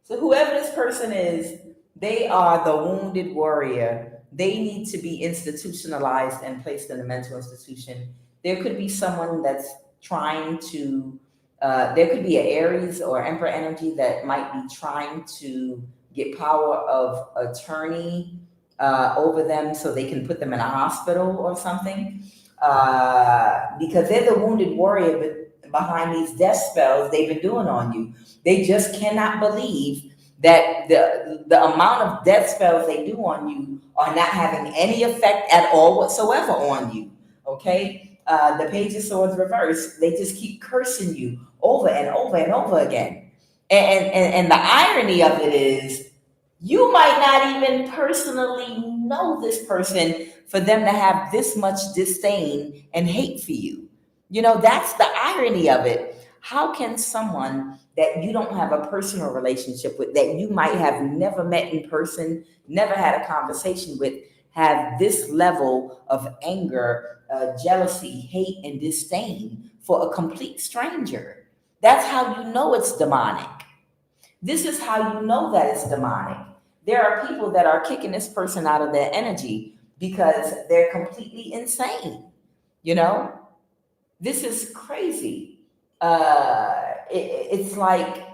So whoever this person is, they are the wounded warrior. They need to be institutionalized and placed in a mental institution. There could be someone that's trying to, there could be an Aries or Emperor energy that might be trying to get power of attorney over them so they can put them in a hospital or something. Because they're the wounded warrior behind these death spells they've been doing on you. They just cannot believe that the amount of death spells they do on you are not having any effect at all whatsoever on you. Okay? The Page of Swords reverse, they just keep cursing you over and over and over again. And the irony of it is, you might not even personally know this person for them to have this much disdain and hate for you. You know, that's the irony of it. How can someone that you don't have a personal relationship with, that you might have never met in person, never had a conversation with, have this level of anger, jealousy, hate, and disdain for a complete stranger? That's how you know it's demonic. This is how you know that it's demonic. There are people that are kicking this person out of their energy because they're completely insane. You know, this is crazy. It's like,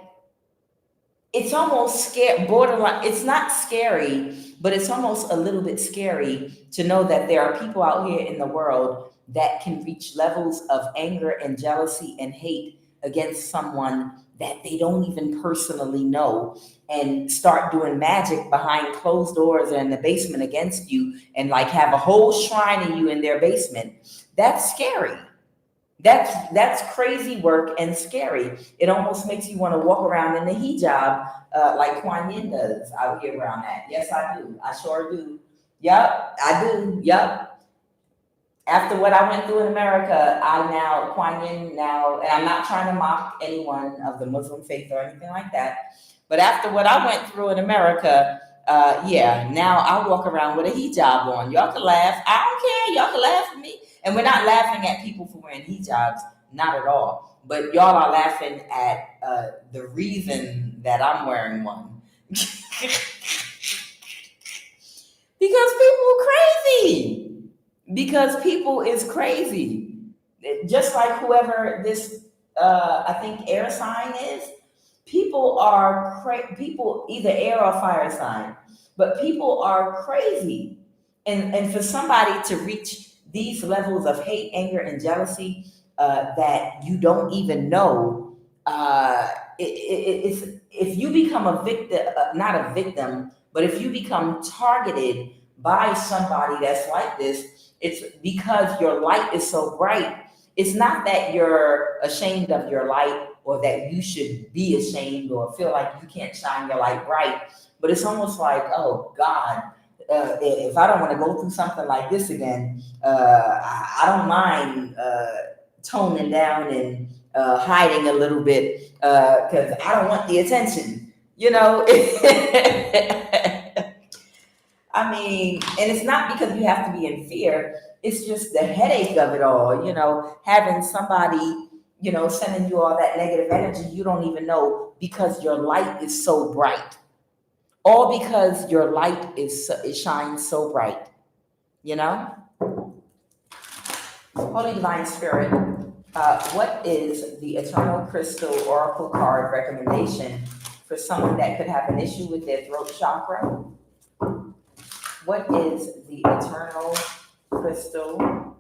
it's almost scary, borderline. It's not scary, but it's almost a little bit scary to know that there are people out here in the world that can reach levels of anger and jealousy and hate against someone that they don't even personally know, and start doing magic behind closed doors and in the basement against you, and like have a whole shrine of you in their basement. That's scary. That's crazy work and scary. It almost makes you want to walk around in the hijab like QUAN does out here around that. Yes, I do. I sure do. Yep, I do. Yep. After what I went through in America, I now, QUAN now, and I'm not trying to mock anyone of the Muslim faith or anything like that, but after what I went through in America, yeah, now I walk around with a hijab on. Y'all can laugh. I don't care. Y'all can laugh at me. And we're not laughing at people for wearing hijabs, not at all. But y'all are laughing at the reason that I'm wearing one. Because people are crazy. Because people is crazy. Just like whoever this, I think, air sign is, people are people either air or fire sign, but people are crazy. And for somebody to reach these levels of hate, anger, and jealousy that you don't even know, it's, if you become a victim, not a victim, but if you become targeted by somebody that's like this, it's because your light is so bright. It's not that you're ashamed of your light or that you should be ashamed or feel like you can't shine your light bright. But it's almost like, oh God, if I don't want to go through something like this again, I don't mind toning down and hiding a little bit because I don't want the attention, you know. I mean, and it's not because you have to be in fear. It's just the headache of it all, you know, having somebody, you know, sending you all that negative energy you don't even know because your light is so bright. All because your light it shines so bright, you know? Holy Divine Spirit, what is the Eternal Crystal Oracle card recommendation for someone that could have an issue with their throat chakra? What is the Eternal Crystal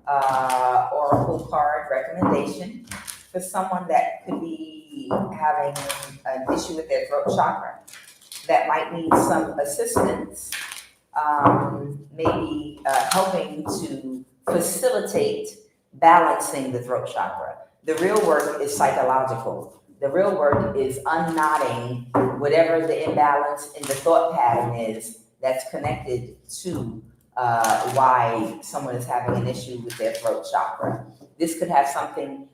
Oracle card recommendation for someone that could be having an issue with their throat chakra that might need some assistance, maybe helping to facilitate balancing the throat chakra? The real work is psychological. The real work is unknotting whatever the imbalance in the thought pattern is that's connected to why someone is having an issue with their throat chakra. This could have something,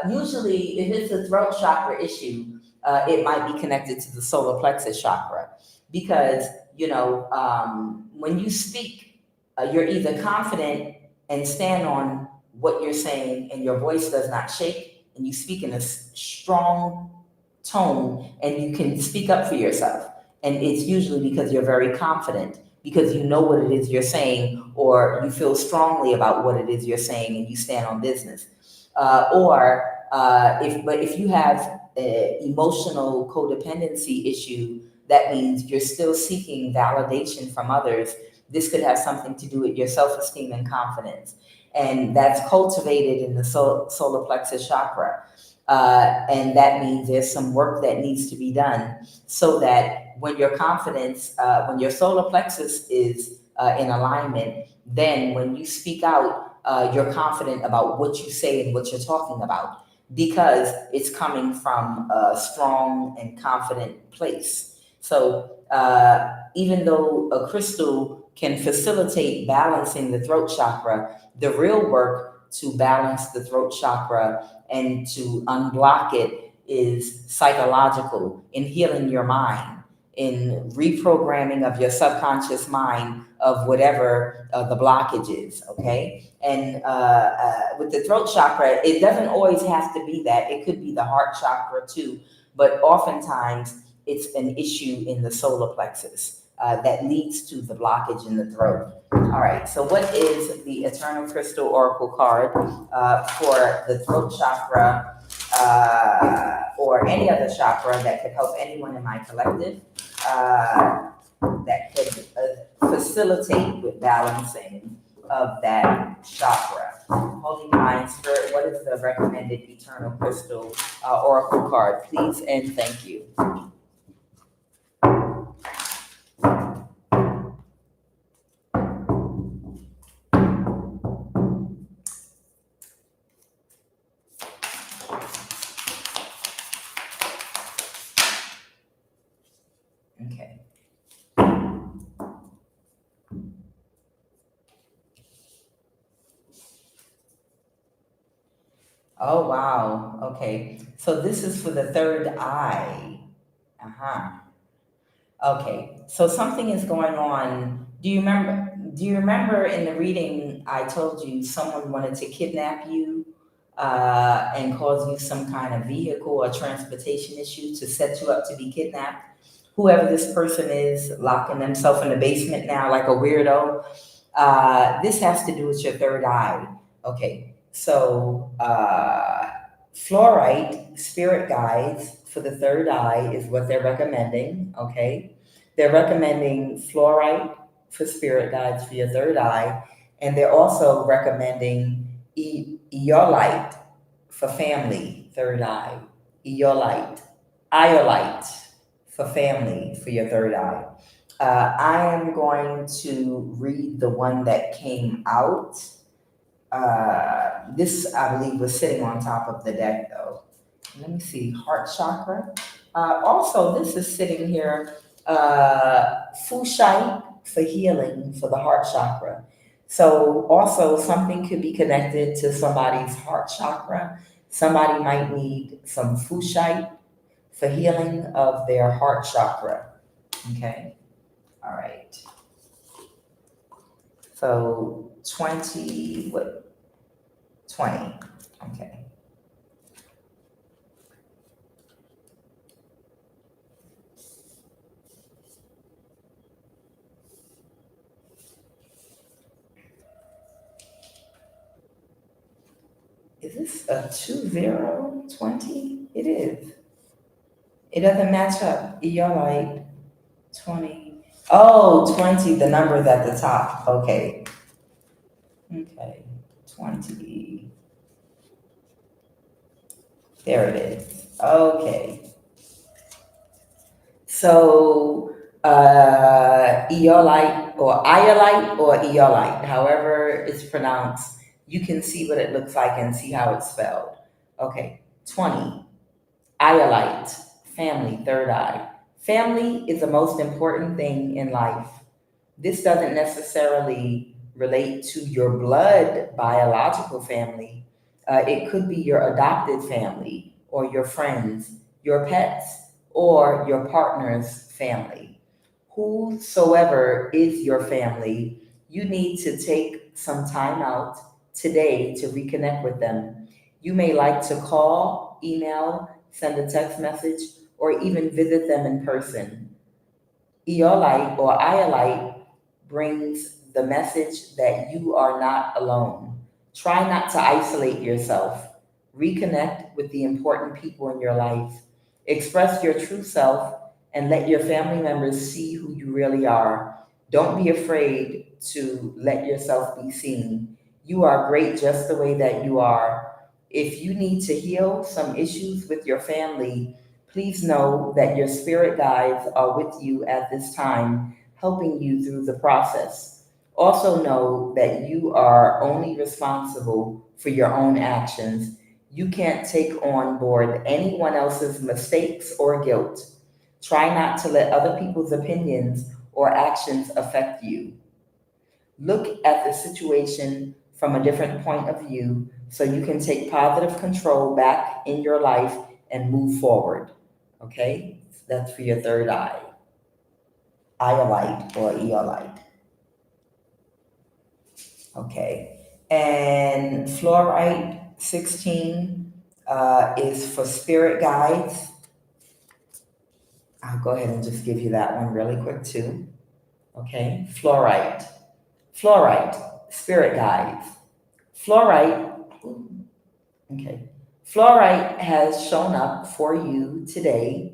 usually if it's a throat chakra issue, it might be connected to the solar plexus chakra because, you know, when you speak, you're either confident and stand on what you're saying and your voice does not shake and you speak in a strong tone and you can speak up for yourself. And it's usually because you're very confident, because you know what it is you're saying, or you feel strongly about what it is you're saying and you stand on business. If you have an emotional codependency issue, that means you're still seeking validation from others. This could have something to do with your self-esteem and confidence. And that's cultivated in the solar plexus chakra. And that means there's some work that needs to be done so that when your confidence, when your solar plexus is in alignment, then when you speak out, you're confident about what you say and what you're talking about because it's coming from a strong and confident place. So even though a crystal can facilitate balancing the throat chakra, the real work to balance the throat chakra and to unblock it is psychological, in healing your mind, in reprogramming of your subconscious mind of whatever the blockage is, okay? And with the throat chakra, it doesn't always have to be that. It could be the heart chakra too, but oftentimes it's an issue in the solar plexus that leads to the blockage in the throat. All right, so what is the Eternal Crystal Oracle card for the throat chakra or any other chakra that could help anyone in my collective that could facilitate with balancing of that chakra? Holy Divine Spirit, what is the recommended Eternal Crystal Oracle card? Please and thank you. Okay. Oh, wow. Okay. So this is for the third eye. Uh-huh. Okay. So something is going on. Do you remember in the reading I told you someone wanted to kidnap you and cause you some kind of vehicle or transportation issue to set you up to be kidnapped? Whoever this person is, locking themselves in the basement now like a weirdo. This has to do with your third eye. Okay. So, fluorite spirit guides for the third eye is what they're recommending. Okay. They're recommending fluorite for spirit guides for your third eye. And they're also recommending eolite for family, third eye. Eolite. Iolite for family for your third eye. I am going to read the one that came out. This, I believe, was sitting on top of the deck, though. let me see, heart chakra. Also, this is sitting here, Fushai for healing for the heart chakra. So, also, something could be connected to somebody's heart chakra. Somebody might need some Fushai for healing of their heart chakra. Okay, all right. So, 20, what? 20. Okay. Is this a 2020? It is. It doesn't match up. You're like 20. Oh, 20, the number's at the top. Okay. Okay. 20. There it is. Okay. So, eolite or iolite or eolite, however it's pronounced, you can see what it looks like and see how it's spelled. Okay. 20. Iolite, family, third eye. Family is the most important thing in life. This doesn't necessarily relate to your blood biological family. It could be your adopted family or your friends, your pets, or your partner's family. Whosoever is your family, you need to take some time out today to reconnect with them. You may like to call, email, send a text message, or even visit them in person. Eolite or Iolite brings the message that you are not alone. Try not to isolate yourself. Reconnect with the important people in your life. Express your true self and let your family members see who you really are. Don't be afraid to let yourself be seen. You are great just the way that you are. If you need to heal some issues with your family, please know that your spirit guides are with you at this time, helping you through the process. Also, know that you are only responsible for your own actions. You can't take on board anyone else's mistakes or guilt. Try not to let other people's opinions or actions affect you. Look at the situation from a different point of view so you can take positive control back in your life and move forward. Okay? That's for your third eye. Iolite or eolite. Okay. And fluorite 16 is for spirit guides. I'll go ahead and just give you that one really quick too. Okay. Fluorite. Fluorite, spirit guides. Fluorite, okay. Fluorite has shown up for you today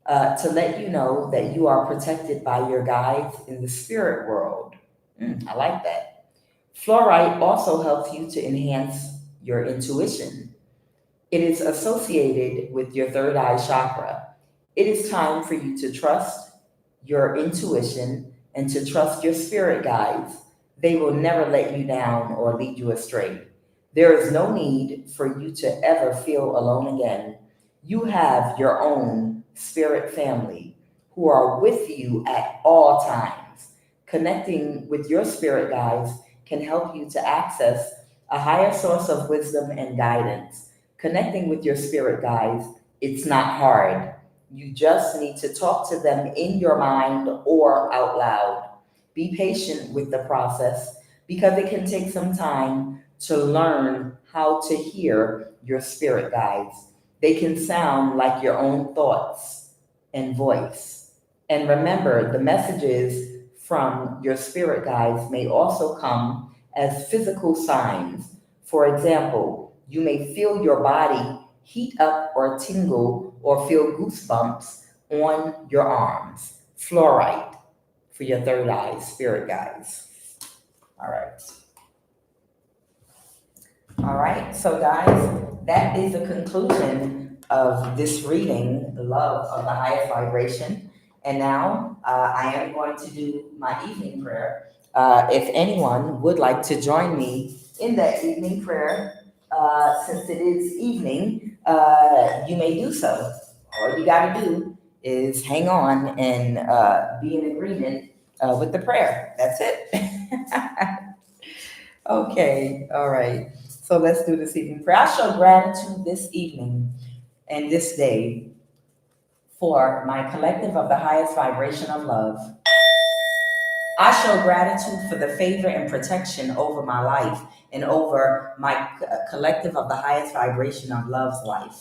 to let you know that you are protected by your guides in the spirit world. I like that. Fluorite also helps you to enhance your intuition. It is associated with your third eye chakra. It is time for you to trust your intuition and to trust your spirit guides. They will never let you down or lead you astray. There is no need for you to ever feel alone again. You have your own spirit family who are with you at all times. Connecting with your spirit guides can help you to access a higher source of wisdom and guidance. Connecting with your spirit guides, it's not hard. You just need to talk to them in your mind or out loud. Be patient with the process because it can take some time to learn how to hear your spirit guides. They can sound like your own thoughts and voice. And remember, the messages from your spirit guides may also come as physical signs. For example, you may feel your body heat up or tingle or feel goosebumps on your arms. Fluorite for your third eye, spirit guides. All right. All right. So, guys, that is the conclusion of this reading, The Love of the Highest Vibration. And now I am going to do my evening prayer. If anyone would like to join me in that evening prayer, since it is evening, you may do so. All you got to do is hang on and be in agreement with the prayer. That's it. Okay, all right. So let's do this evening prayer. I show gratitude this evening and this day for my collective of the highest vibration of love. I show gratitude for the favor and protection over my life and over my collective of the highest vibration of love's life.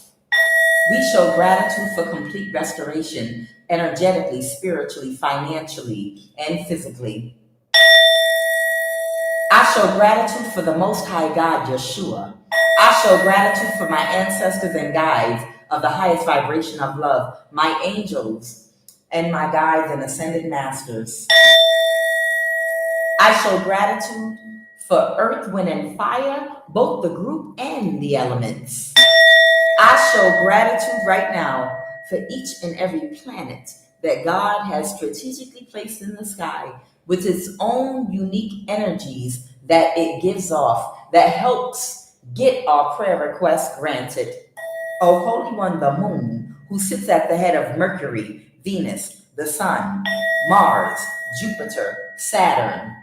We show gratitude for complete restoration, energetically, spiritually, financially, and physically. I show gratitude for the Most High God, Yeshua. I show gratitude for my ancestors and guides of the highest vibration of love, my angels and my guides and ascended masters. I show gratitude for earth, wind, and fire, both the group and the elements. I show gratitude right now for each and every planet that God has strategically placed in the sky with its own unique energies that it gives off that helps get our prayer requests granted. O Holy One, the moon, who sits at the head of Mercury, Venus, the Sun, Mars, Jupiter, Saturn.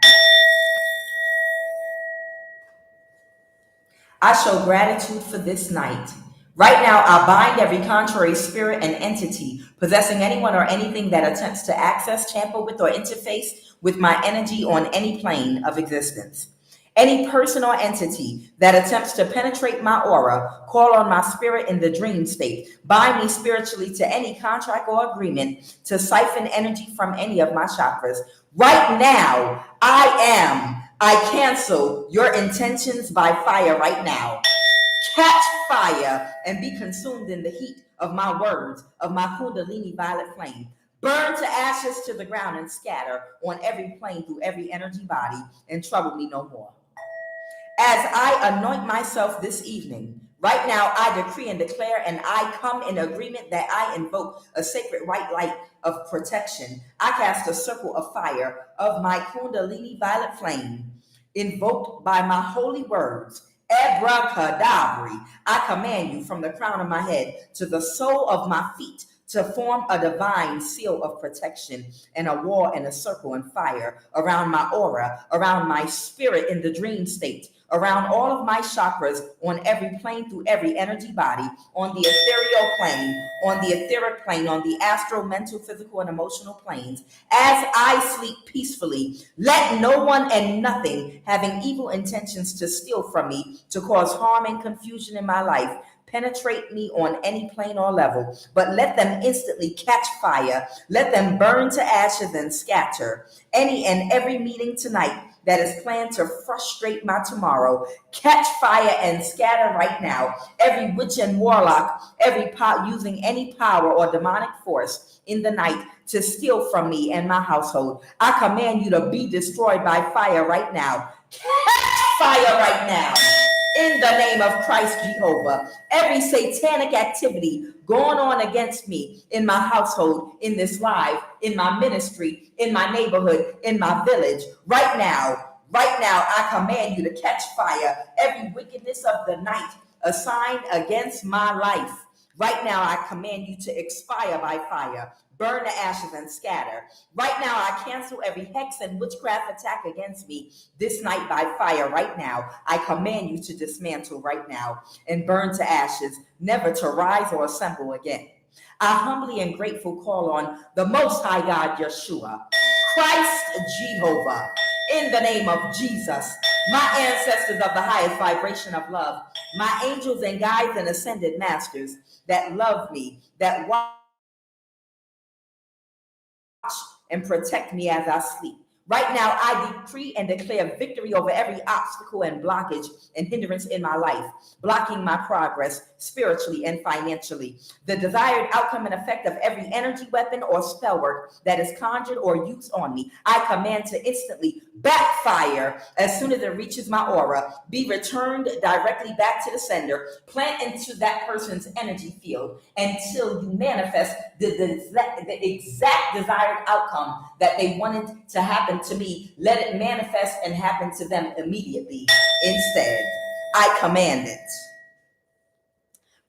I show gratitude for this night. Right now, I bind every contrary spirit and entity possessing anyone or anything that attempts to access, tamper with, or interface with my energy on any plane of existence. Any person or entity that attempts to penetrate my aura, call on my spirit in the dream state, bind me spiritually to any contract or agreement to siphon energy from any of my chakras. Right now, I cancel your intentions by fire right now. Catch fire and be consumed in the heat of my words, of my Kundalini violet flame. Burn to ashes to the ground and scatter on every plane through every energy body and trouble me no more. As I anoint myself this evening, right now I decree and declare and I come in agreement that I invoke a sacred white light of protection. I cast a circle of fire of my Kundalini violet flame, invoked by my holy words. Abracadabra, I command you from the crown of my head to the sole of my feet to form a divine seal of protection and a wall and a circle and fire around my aura, around my spirit in the dream state, around all of my chakras, on every plane through every energy body, on the ethereal plane, on the etheric plane, on the astral, mental, physical, and emotional planes. As I sleep peacefully, let no one and nothing having evil intentions to steal from me, to cause harm and confusion in my life, penetrate me on any plane or level, but let them instantly catch fire. Let them burn to ashes and scatter. Any and every meeting tonight that is planned to frustrate my tomorrow, catch fire and scatter right now. Every witch and warlock, every using any power or demonic force in the night to steal from me and my household, I command you to be destroyed by fire right now. Catch fire right now. In the name of Christ Jehovah, every satanic activity going on against me in my household, in this life, in my ministry, in my neighborhood, in my village, right now, I command you to catch fire. Every wickedness of the night assigned against my life, right now, I command you to expire by fire. Burn to ashes and scatter. Right now, I cancel every hex and witchcraft attack against me this night by fire. Right now, I command you to dismantle right now and burn to ashes, never to rise or assemble again. I humbly and grateful call on the Most High God, Yeshua, Christ Jehovah, in the name of Jesus, my ancestors of the highest vibration of love, my angels and guides and ascended masters that love me, that watch and protect me as I sleep. Right now, I decree and declare victory over every obstacle and blockage and hindrance in my life, blocking my progress spiritually and financially. The desired outcome and effect of every energy weapon or spell work that is conjured or used on me, I command to instantly backfire as soon as it reaches my aura, be returned directly back to the sender, plant into that person's energy field until you manifest the exact desired outcome that they wanted to happen to me. Let it manifest and happen to them immediately. Instead, I command it.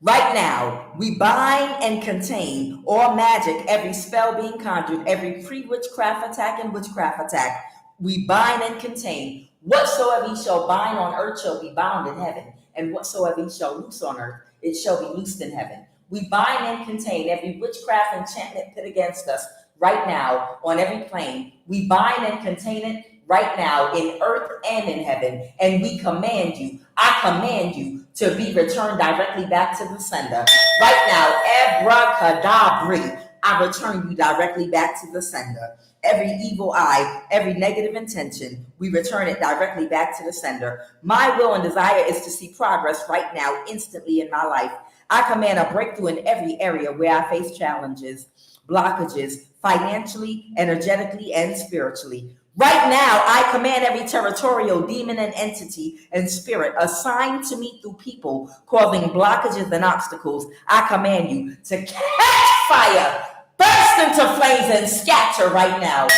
Right now, we bind and contain all magic, every spell being conjured, every pre-witchcraft attack and witchcraft attack. We bind and contain. Whatsoever ye shall bind on earth shall be bound in heaven, and whatsoever ye shall loose on earth, it shall be loosed in heaven. We bind and contain every witchcraft enchantment pit against us right now on every plane. We bind and contain it right now in earth and in heaven. And we command you, I command you to be returned directly back to the sender. Right now, abracadabra, I return you directly back to the sender. Every evil eye, every negative intention, we return it directly back to the sender. My will and desire is to see progress right now, instantly in my life. I command a breakthrough in every area where I face challenges, blockages, financially, energetically, and spiritually. Right now, I command every territorial demon and entity and spirit assigned to me through people causing blockages and obstacles. I command you to catch fire, burst into flames, and scatter right now.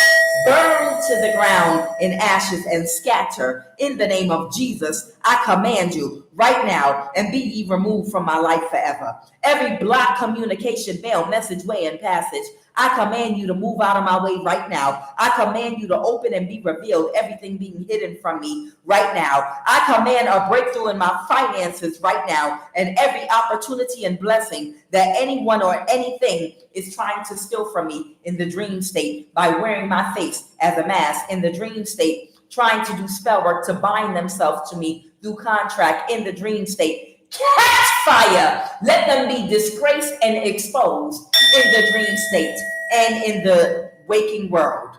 Burn to the ground in ashes and scatter in the name of Jesus. I command you right now, and be ye removed from my life forever. Every block, communication, mail, message, way, and passage, I command you to move out of my way right now. I command you to open and be revealed, everything being hidden from me right now. I command a breakthrough in my finances right now, and every opportunity and blessing that anyone or anything is trying to steal from me in the dream state by wearing my face as a mask in the dream state, trying to do spell work to bind themselves to me through contract in the dream state. Catch fire. Let them be disgraced and exposed in the dream state and in the waking world.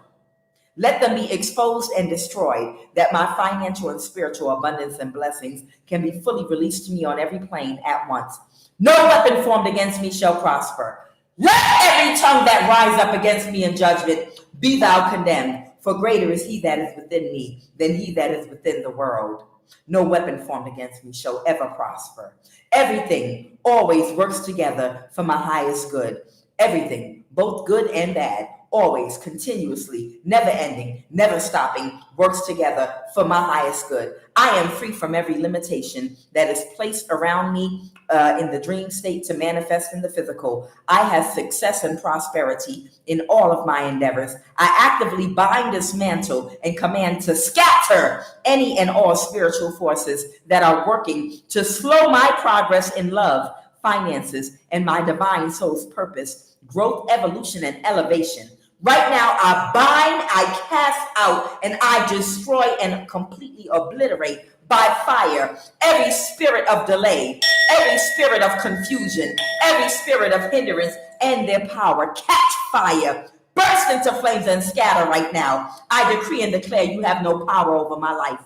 Let them be exposed and destroyed, that my financial and spiritual abundance and blessings can be fully released to me on every plane at once. No weapon formed against me shall prosper. Let every tongue that rise up against me in judgment be thou condemned. For greater is he that is within me than he that is within the world. No weapon formed against me shall ever prosper. Everything always works together for my highest good. Everything, both good and bad, always, continuously, never ending, never stopping, works together for my highest good. I am free from every limitation that is placed around me in the dream state to manifest in the physical. I have success and prosperity in all of my endeavors. I actively bind, dismantle, and command to scatter any and all spiritual forces that are working to slow my progress in love, finances, and my divine soul's purpose, growth, evolution, and elevation. Right now, I bind, I cast out, and I destroy and completely obliterate by fire every spirit of delay, every spirit of confusion, every spirit of hindrance, and their power. Catch fire, burst into flames, and scatter right now. I decree and declare you have no power over my life.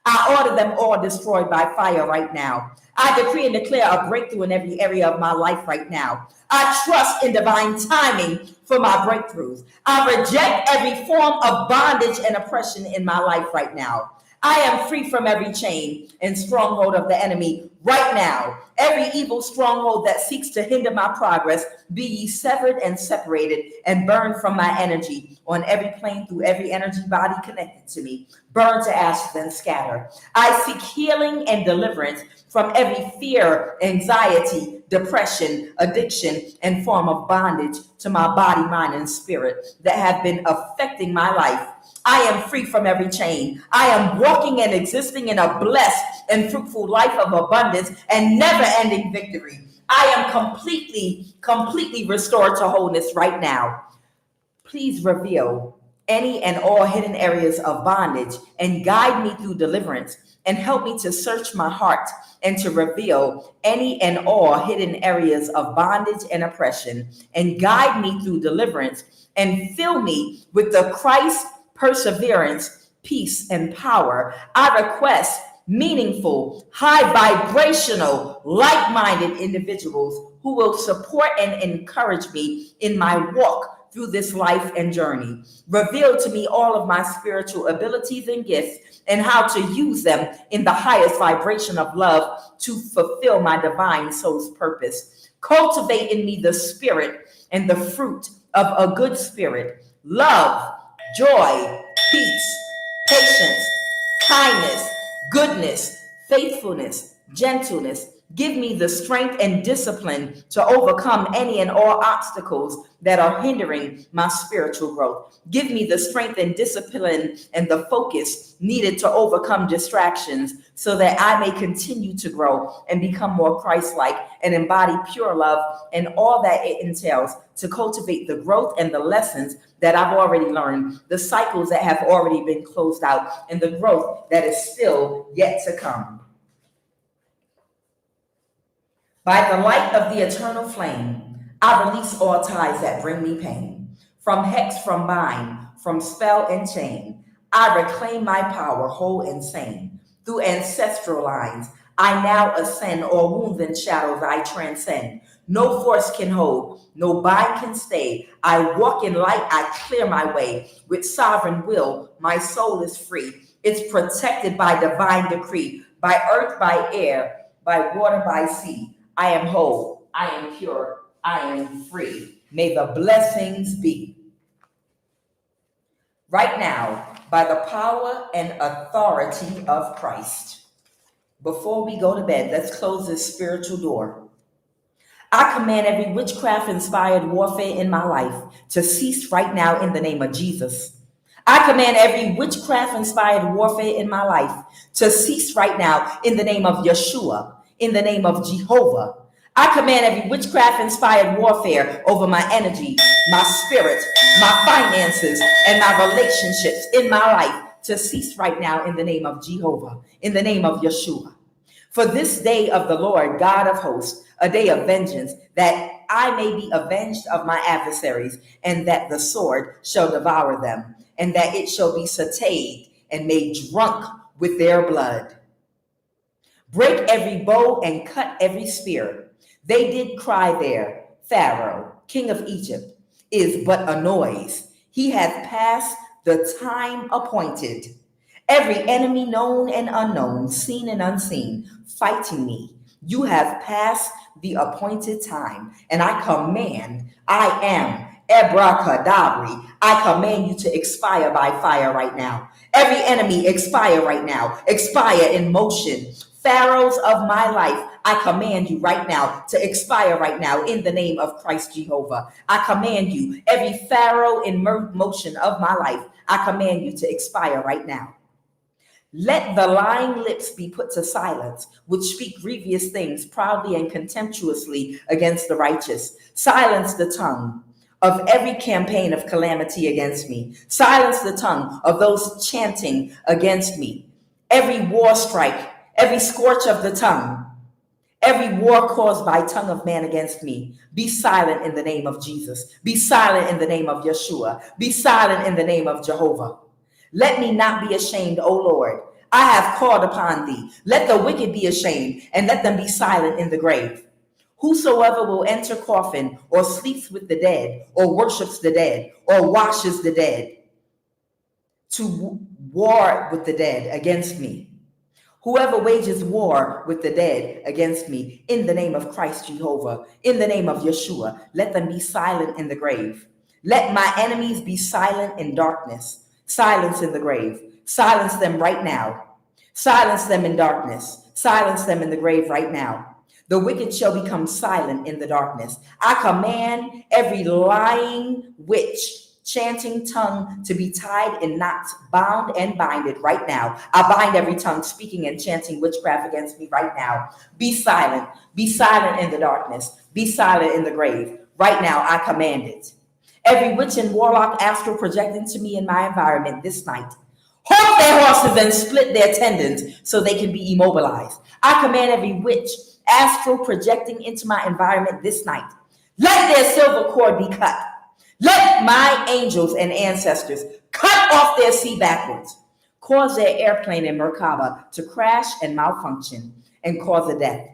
I order them all destroyed by fire right now. I decree and declare a breakthrough in every area of my life right now. I trust in divine timing for my breakthroughs. I reject every form of bondage and oppression in my life right now. I am free from every chain and stronghold of the enemy right now. Every evil stronghold that seeks to hinder my progress, be ye severed and separated and burned from my energy on every plane through every energy body connected to me. Burn to ashes and scatter. I seek healing and deliverance from every fear, anxiety, depression, addiction, and form of bondage to my body, mind, and spirit that have been affecting my life. I am free from every chain. I am walking and existing in a blessed and fruitful life of abundance and never-ending victory. I am completely restored to wholeness right now. Please reveal any and all hidden areas of bondage and guide me through deliverance, and help me to search my heart and to reveal any and all hidden areas of bondage and oppression, and guide me through deliverance, and fill me with the Christ perseverance, peace, and power. I request meaningful, high vibrational, like-minded individuals who will support and encourage me in my walk through this life and journey. Reveal to me all of my spiritual abilities and gifts, and how to use them in the highest vibration of love to fulfill my divine soul's purpose. Cultivate in me the spirit and the fruit of a good spirit, love, joy, peace, patience, kindness, goodness, faithfulness, gentleness, Give me the strength and discipline to overcome any and all obstacles that are hindering my spiritual growth. Give me the strength and discipline and the focus needed to overcome distractions so that I may continue to grow and become more Christ-like and embody pure love and all that it entails to cultivate the growth and the lessons that I've already learned, the cycles that have already been closed out, and the growth that is still yet to come. By the light of the eternal flame, I release all ties that bring me pain. From hex, from bind, from spell and chain, I reclaim my power whole and sane. Through ancestral lines, I now ascend, all wounds and shadows I transcend. No force can hold, no bind can stay. I walk in light, I clear my way. With sovereign will, my soul is free. It's protected by divine decree, by earth, by air, by water, by sea. I am whole, I am pure, I am free. May the blessings be. Right now, by the power and authority of Christ. Before we go to bed, let's close this spiritual door. I command every witchcraft-inspired warfare in my life to cease right now in the name of Jesus. I command every witchcraft-inspired warfare in my life to cease right now in the name of Yeshua, in the name of Jehovah. I command every witchcraft-inspired warfare over my energy, my spirit, my finances, and my relationships in my life to cease right now in the name of Jehovah, in the name of Yeshua. For this day of the Lord, God of hosts, a day of vengeance, that I may be avenged of my adversaries, and that the sword shall devour them, and that it shall be sautéed and made drunk with their blood. Break every bow and cut every spear. They did cry there, Pharaoh, king of Egypt, is but a noise. He hath passed the time appointed. Every enemy known and unknown, seen and unseen, fighting me. You have passed the appointed time, and I am abracadabra. I command you to expire by fire right now. Every enemy expire right now. Expire in motion. Pharaohs of my life, I command you right now to expire right now in the name of Christ Jehovah. I command you, every Pharaoh in motion of my life, I command you to expire right now. Let the lying lips be put to silence, which speak grievous things proudly and contemptuously against the righteous. Silence the tongue of every campaign of calamity against me. Silence the tongue of those chanting against me. Every war strike, every scorch of the tongue, every war caused by tongue of man against me, be silent in the name of Jesus. Be silent in the name of Yeshua. Be silent in the name of Jehovah. Let me not be ashamed, O Lord. I have called upon thee. Let the wicked be ashamed, and let them be silent in the grave. Whosoever will enter coffin, or sleeps with the dead, or worships the dead, or washes the dead, to war with the dead against me. Whoever wages war with the dead against me, in the name of Christ Jehovah, in the name of Yeshua, let them be silent in the grave. Let my enemies be silent in darkness. Silence in the grave. Silence them right now. Silence them in darkness. Silence them in the grave right now. The wicked shall become silent in the darkness. I command every lying witch, chanting tongue to be tied in knots, bound and binded right now. I bind every tongue speaking and chanting witchcraft against me right now. Be silent. Be silent in the darkness. Be silent in the grave. Right now, I command it. Every witch and warlock astral projecting to me in my environment this night, halt their horses and split their tendons so they can be immobilized. I command every witch astral projecting into my environment this night, let their silver cord be cut. Let my angels and ancestors cut off their sea backwards, cause their airplane in Merkaba to crash and malfunction and cause a death.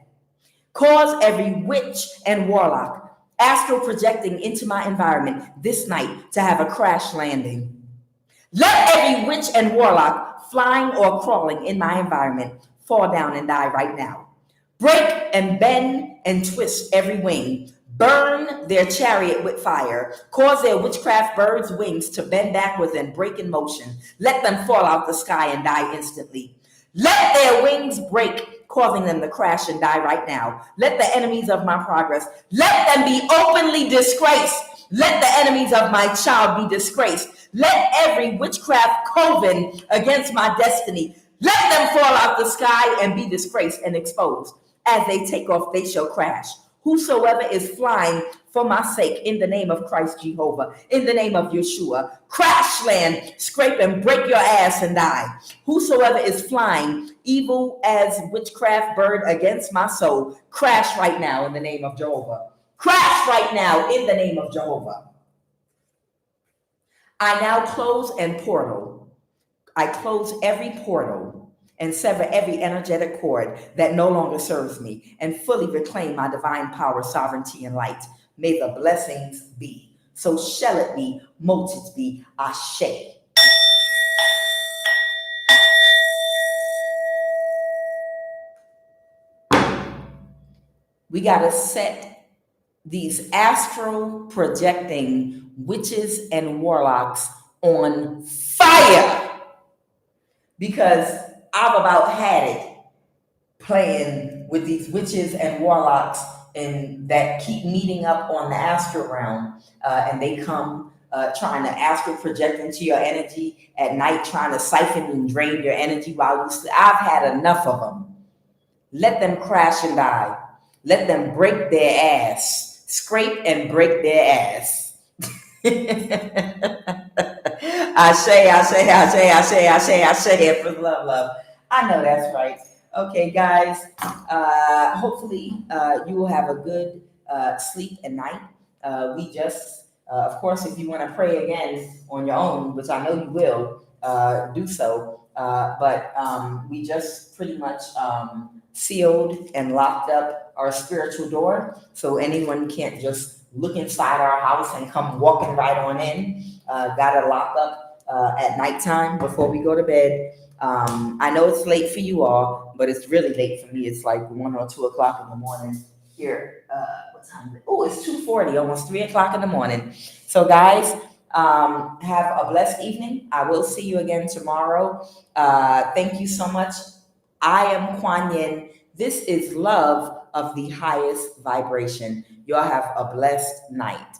Cause every witch and warlock astral projecting into my environment this night to have a crash landing. Let every witch and warlock flying or crawling in my environment fall down and die right now. Break and bend and twist every wing. Burn their chariot with fire. Cause their witchcraft birds' wings to bend backwards and break in motion. Let them fall out the sky and die instantly. Let their wings break causing them to crash and die right now. Let the enemies of my progress, let them be openly disgraced. Let the enemies of my child be disgraced. Let every witchcraft coven against my destiny, let them fall out the sky and be disgraced and exposed. As they take off, they shall crash. Whosoever is flying for my sake, in the name of Christ Jehovah, in the name of Yeshua, crash land, scrape and break your ass and die. Whosoever is flying, evil as witchcraft bird against my soul, crash right now in the name of Jehovah. Crash right now in the name of Jehovah. I now close and portal. I close every portal and sever every energetic cord that no longer serves me, and fully reclaim my divine power, sovereignty, and light. May the blessings be. So shall it be, mote it be, ashe. We got to set these astral projecting witches and warlocks on fire, because I've about had it playing with these witches and warlocks and that keep meeting up on the astral realm, and they come trying to astral project into your energy at night, trying to siphon and drain your energy while you sleep. I've had enough of them. Let them crash and die. Let them break their ass, scrape and break their ass. I say, for love. I know that's right. Okay, guys. Hopefully, you will have a good sleep at night. We just, of course, if you want to pray again on your own, which I know you will, do so. But we just pretty much sealed and locked up our spiritual door, so anyone can't just look inside our house and come walking right on in. Gotta lock up at nighttime before we go to bed. I know it's late for you all, but it's really late for me. It's like 1 or 2 o'clock in the morning here. What time is it? Oh, it's 2:40, almost 3 o'clock in the morning. So guys, have a blessed evening. I will see you again tomorrow. Thank you so much. I am QUAN. This is love of the highest vibration. Y'all have a blessed night.